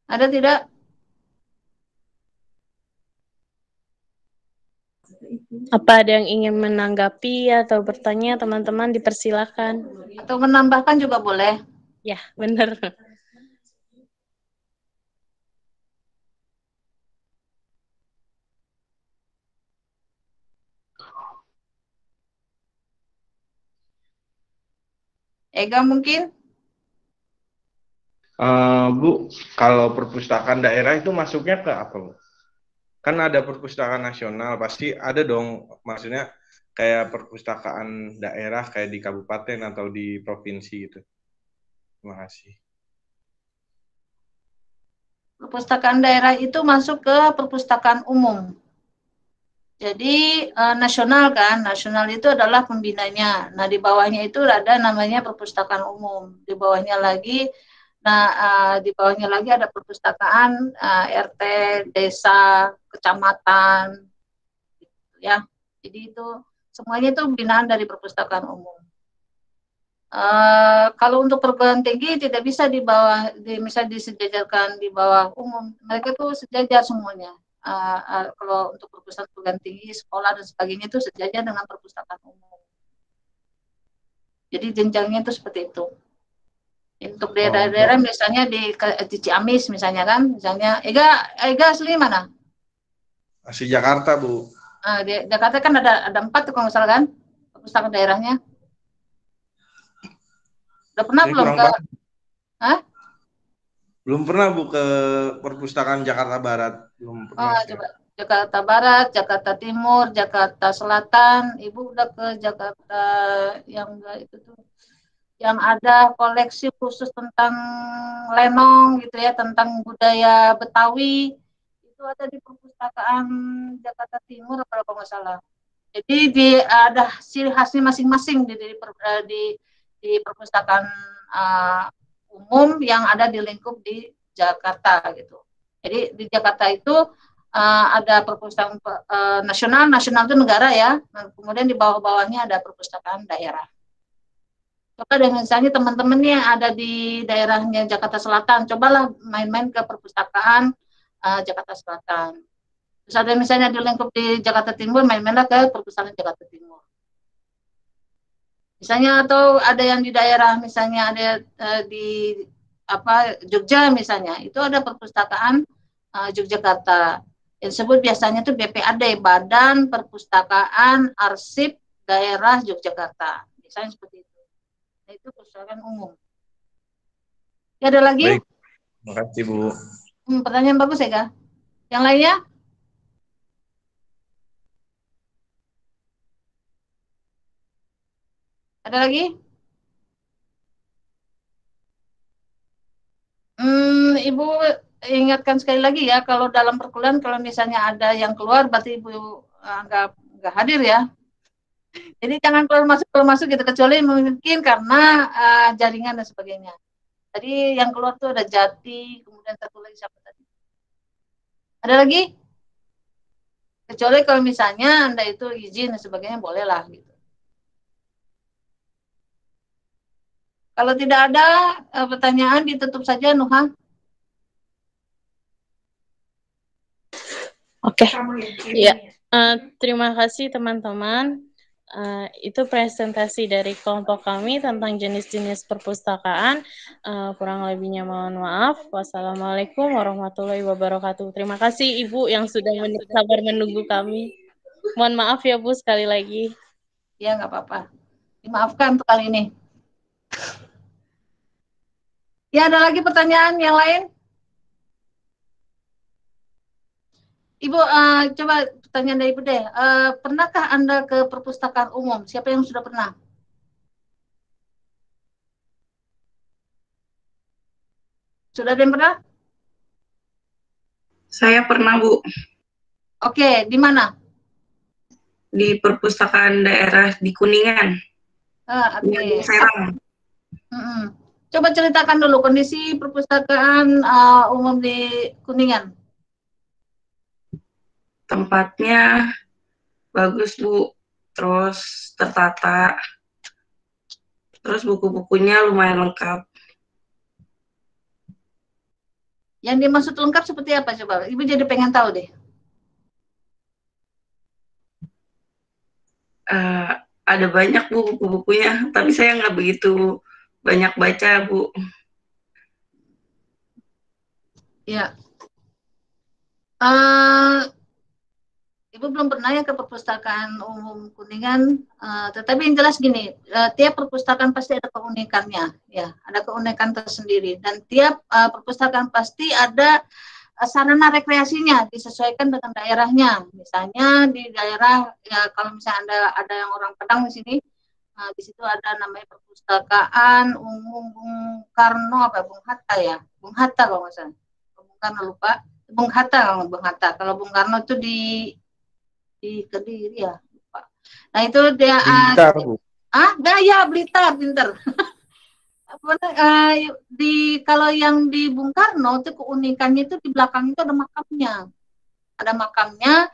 Ada tidak? Apa ada yang ingin menanggapi atau bertanya, teman-teman dipersilakan. Atau menambahkan juga boleh. Ya, benar. Ega mungkin? Bu, kalau perpustakaan daerah itu masuknya ke apa, Bu? Kan ada perpustakaan nasional, pasti ada dong, maksudnya kayak perpustakaan daerah kayak di kabupaten atau di provinsi gitu. Terima kasih. Perpustakaan daerah itu masuk ke perpustakaan umum. Jadi nasional kan, nasional itu adalah pembinanya. Nah di bawahnya itu ada namanya perpustakaan umum. Di bawahnya lagi, di bawahnya lagi ada perpustakaan RT, desa, kecamatan, gitu ya. Jadi itu semuanya itu binaan dari perpustakaan umum. Kalau untuk perguruan tinggi tidak bisa di bawah, misalnya disejajarkan di bawah umum. Mereka tuh sejajar semuanya. Kalau untuk perguruan tinggi, sekolah dan sebagainya itu sejajar dengan perpustakaan umum. Jadi jenjangnya itu seperti itu. Untuk daerah-daerah misalnya di Ciamis misalnya kan, misalnya Ega asli mana? Asli Jakarta, Bu. Di Jakarta kan ada 4 kalau nggak salah kan, perpustakaan daerahnya. Udah pernah belum ke? Hah? Belum pernah, Bu, ke perpustakaan Jakarta Barat. Belum pernah. Coba. Jakarta Barat, Jakarta Timur, Jakarta Selatan. Ibu udah ke Jakarta yang itu tuh, yang ada koleksi khusus tentang lenong gitu ya, tentang budaya Betawi. Itu ada di perpustakaan Jakarta Timur kalau nggak salah. Jadi ada ciri khasnya masing-masing di perpustakaan umum yang ada di lingkup di Jakarta gitu. Jadi di Jakarta itu ada perpustakaan nasional itu negara ya. Nah, kemudian di bawah-bawahnya ada perpustakaan daerah. Coba deh misalnya teman-teman yang ada di daerahnya Jakarta Selatan, cobalah main-main ke perpustakaan Jakarta Selatan. Terus ada misalnya di lingkup di Jakarta Timur, main-mainlah ke perpustakaan Jakarta Timur. Misalnya atau ada yang di daerah misalnya ada di Jogja misalnya, itu ada perpustakaan Yogyakarta. Yang disebut biasanya itu BPAD, Badan Perpustakaan Arsip Daerah Yogyakarta. Biasanya seperti itu. Nah, itu perpustakaan umum. Ya, ada lagi? Baik. Terima kasih, Bu. Pertanyaan bagus ya, Kak? Yang lainnya? Ada lagi? Ibu ingatkan sekali lagi ya, kalau dalam perkuliahan kalau misalnya ada yang keluar, berarti Ibu nggak hadir ya. Jadi jangan keluar masuk gitu, kecuali mungkin karena jaringan dan sebagainya. Tadi yang keluar tuh ada Jati, kemudian satu lagi siapa tadi? Ada lagi? Kecuali kalau misalnya Anda itu izin dan sebagainya, bolehlah gitu. Kalau tidak ada pertanyaan, ditutup saja, Nuha. Oke, ya. Terima kasih teman-teman. Itu presentasi dari kelompok kami tentang jenis-jenis perpustakaan. Kurang lebihnya mohon maaf. Wassalamualaikum warahmatullahi wabarakatuh. Terima kasih Ibu yang sudah sabar menunggu kami. Mohon maaf ya Bu sekali lagi. Ya, nggak apa-apa. Dimaafkan untuk kali ini. Ya, ada lagi pertanyaan yang lain? Ibu, coba pertanyaan dari Ibu deh. Pernahkah Anda ke perpustakaan umum? Siapa yang sudah pernah? Sudah ada yang pernah? Saya pernah, Bu. Oke, di mana? Di perpustakaan daerah di Kuningan. Oke. Serang. Coba ceritakan dulu kondisi perpustakaan umum di Kuningan. Tempatnya bagus, Bu. Terus tertata. Terus buku-bukunya lumayan lengkap. Yang dimaksud lengkap seperti apa coba? Ibu jadi pengen tahu deh. Ada banyak, Bu, buku-bukunya. Tapi saya nggak begitu banyak baca, Bu. Ya. Ibu belum pernah ya ke perpustakaan umum Kuningan, tetapi yang jelas gini, tiap perpustakaan pasti ada keunikannya, ya, ada keunikan tersendiri, dan tiap perpustakaan pasti ada sarana rekreasinya disesuaikan dengan daerahnya. Misalnya di daerah, ya kalau misalnya ada yang orang Padang di sini, di situ ada namanya perpustakaan umum Bung Karno Bung Hatta ya, Bung Hatta kalau nggak salah, Bung Karno lupa, Bung Hatta. Kalau Bung Karno itu di Kediri ya, lupa. Nah itu dia Blitar, Bu. ya Blitar, pinter. Kalau yang di Bung Karno itu keunikannya itu di belakang itu ada makamnya,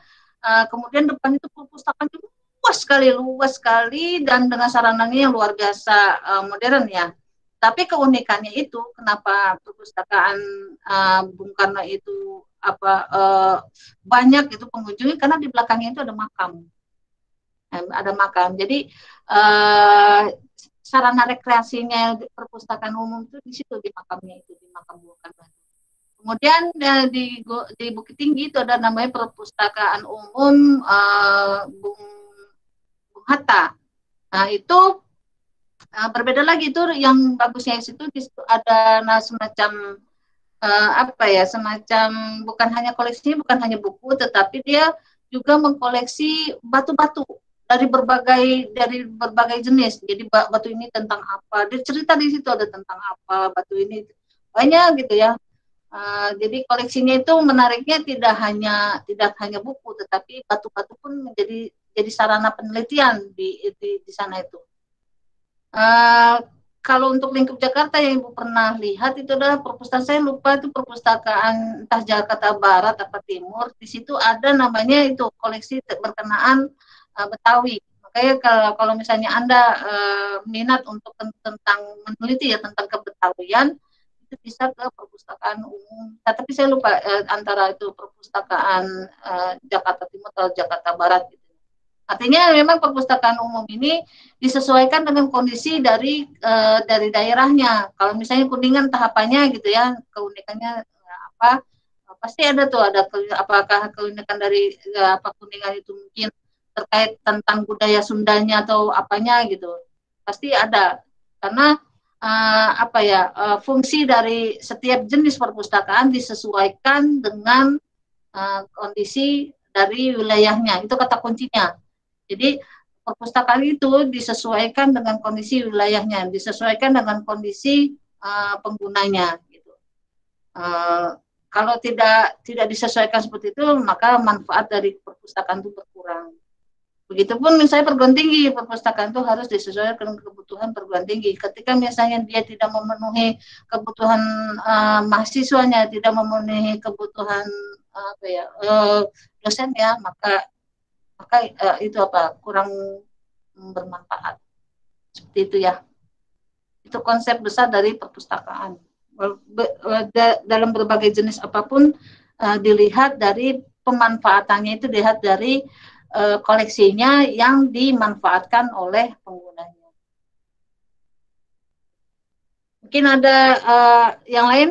kemudian depan itu perpustakaan luas sekali dan dengan sarananya yang luar biasa modern ya. Tapi keunikannya itu kenapa perpustakaan Bung Karno itu banyak itu pengunjungnya, karena di belakangnya itu ada makam. Jadi sarana rekreasinya perpustakaan umum itu di situ, di makamnya itu, di makam Bung Karno. Kemudian di Bukit Tinggi itu ada namanya perpustakaan umum Bung Hatta. Nah itu berbeda lagi, itu yang bagusnya di situ ada semacam semacam bukan hanya koleksinya, bukan hanya buku, tetapi dia juga mengkoleksi batu-batu dari berbagai jenis. Jadi batu ini tentang apa? Dia cerita di situ ada tentang apa batu ini, banyak gitu ya. Jadi koleksinya itu menariknya tidak hanya buku, tetapi batu-batu pun jadi sarana penelitian di sana itu. Kalau untuk lingkup Jakarta yang Ibu pernah lihat itu adalah perpustakaan, saya lupa itu perpustakaan entah Jakarta Barat atau Timur. Di situ ada namanya itu koleksi berkenaan Betawi. Makanya kalau misalnya Anda minat untuk tentang meneliti ya tentang kebetawian, itu bisa ke perpustakaan umum. Tapi saya lupa antara itu perpustakaan Jakarta Timur atau Jakarta Barat. Artinya memang perpustakaan umum ini disesuaikan dengan kondisi dari daerahnya. Kalau misalnya Kuningan tahapannya gitu ya, keunikannya apa? Pasti ada tuh, apakah keunikan dari Kuningan itu mungkin terkait tentang budaya Sundanya atau apanya gitu. Pasti ada. Karena fungsi dari setiap jenis perpustakaan disesuaikan dengan kondisi dari wilayahnya. Itu kata kuncinya. Jadi perpustakaan itu disesuaikan dengan kondisi wilayahnya, disesuaikan dengan kondisi penggunanya. Gitu. Kalau tidak disesuaikan seperti itu, maka manfaat dari perpustakaan itu berkurang. Begitupun misalnya perguruan tinggi, perpustakaan itu harus disesuaikan dengan kebutuhan perguruan tinggi. Ketika misalnya dia tidak memenuhi kebutuhan mahasiswanya, tidak memenuhi kebutuhan dosennya, maka itu kurang bermanfaat. Seperti itu ya. Itu konsep besar dari perpustakaan. Dalam berbagai jenis apapun dilihat dari pemanfaatannya, itu dilihat dari koleksinya yang dimanfaatkan oleh penggunanya. Mungkin ada yang lain?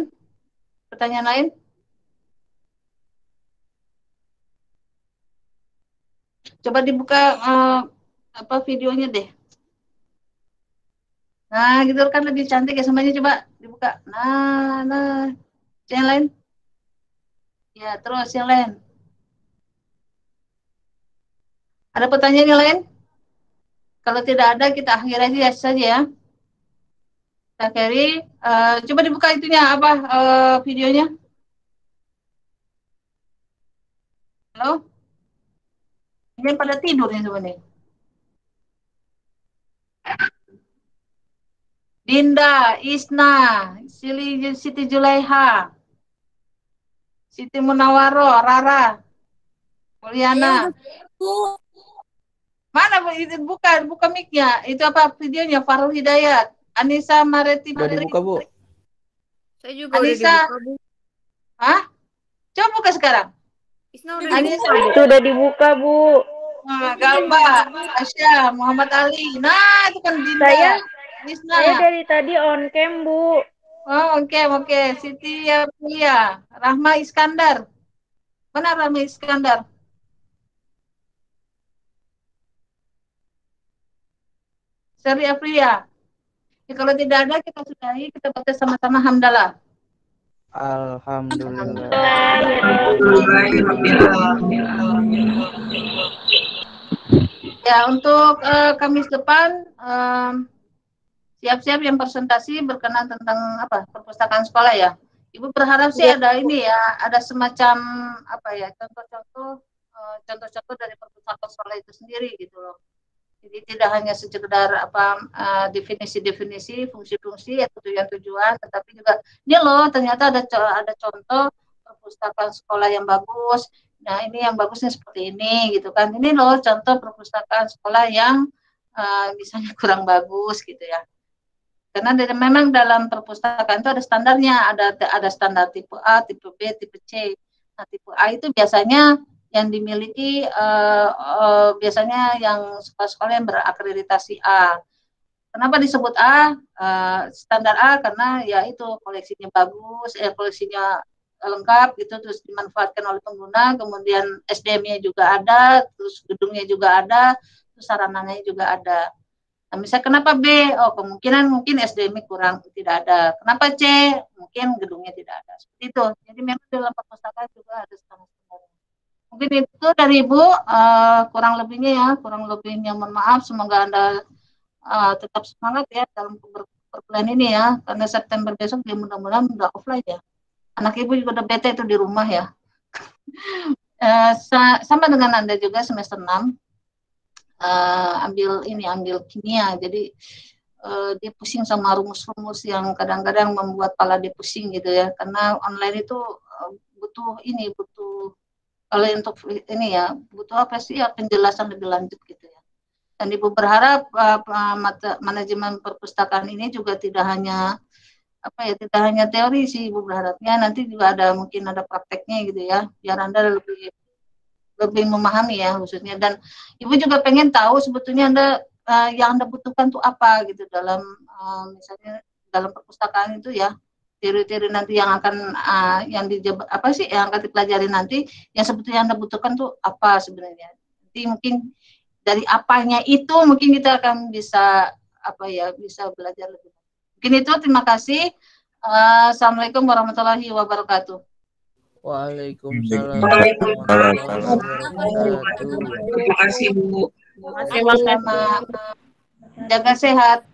Pertanyaan lain? Coba dibuka videonya deh. Nah, gitu kan lebih cantik ya semuanya, coba dibuka. Nah. Yang lain? Ya, terus yang lain. Ada pertanyaan yang lain? Kalau tidak ada, kita akhiri saja ya. Kita akhiri. Coba dibuka itunya, videonya. Halo? Ini pada tidur nih sebenarnya. Dinda, Isna, Siti Julaiha, Siti Munawaro, Rara, Mulyana. Bu. Mana itu buka mic-nya. Itu apa videonya? Farul Hidayat, Anissa Mareti. Udah dibuka, Bu. Saya juga Anissa. udah dibuka, Bu. Hah? Coba buka sekarang. Isna udah Anissa. dibuka. Sudah dibuka, Bu. Nah, Galba, Asya, Muhammad Ali. Nah, itu kan Dinda. Isna. Saya dari tadi on cam, Bu. Oh, oke. Siti Aprilia, Rahma Iskandar. Mana Rahma Iskandar? Seri Aprilia. Ya, kalau tidak ada kita sudahi, kita baca sama-sama hamdalah. Alhamdulillah. Ya, untuk Kamis depan siap-siap yang presentasi berkenan tentang apa? Perpustakaan sekolah ya. Ibu berharap sih ada ini ya, ada semacam apa ya, contoh-contoh dari perpustakaan sekolah itu sendiri gitu loh. Jadi tidak hanya sekedar apa definisi-definisi, fungsi-fungsi atau tujuan-tujuan, tetapi juga ini loh ternyata ada contoh perpustakaan sekolah yang bagus. Nah, ini yang bagusnya seperti ini gitu kan. Ini loh contoh perpustakaan sekolah yang misalnya kurang bagus gitu ya. Karena memang dalam perpustakaan itu ada standarnya, ada standar tipe A, tipe B, tipe C. Nah, tipe A itu biasanya yang dimiliki biasanya yang sekolah-sekolah yang berakreditasi A. Kenapa disebut A? Standar A karena ya itu koleksinya bagus, koleksinya lengkap gitu, terus dimanfaatkan oleh pengguna, kemudian SDM-nya juga ada, terus gedungnya juga ada, terus sarananya juga ada. Nah, misalnya kenapa B? Oh, kemungkinan mungkin SDM-nya kurang, tidak ada. Kenapa C? Mungkin gedungnya tidak ada. Seperti itu. Jadi memang dalam perpustakaan juga ada standar-standar. Mungkin itu dari Ibu, kurang lebihnya mohon maaf, semoga Anda tetap semangat ya dalam perkuliahan ini ya, karena September besok dia mudah-mudahan udah offline ya. Anak Ibu juga udah bete itu di rumah ya. Sama dengan Anda juga semester 6, ambil kimia, jadi dia pusing sama rumus-rumus yang kadang-kadang membuat kepala dia pusing gitu ya, karena online itu butuh kalau untuk ini ya, butuh apa sih ya, penjelasan lebih lanjut gitu ya. Dan Ibu berharap manajemen perpustakaan ini juga tidak hanya teori sih, Ibu berharapnya nanti juga mungkin ada prakteknya gitu ya, biar Anda lebih memahami ya khususnya. Dan Ibu juga pengen tahu sebetulnya yang Anda butuhkan tuh apa gitu dalam misalnya dalam perpustakaan itu ya. Teori-teori nanti yang akan yang akan dipelajari nanti, yang sebetulnya Anda butuhkan tuh apa sebenarnya. Nanti mungkin dari apanya itu mungkin kita akan bisa bisa belajar lebih. Mungkin itu, terima kasih. Assalamualaikum warahmatullahi wabarakatuh. Waalaikumsalam warahmatullahi wabarakatuh. Terima kasih, Bu. Sama-sama. Jaga sehat.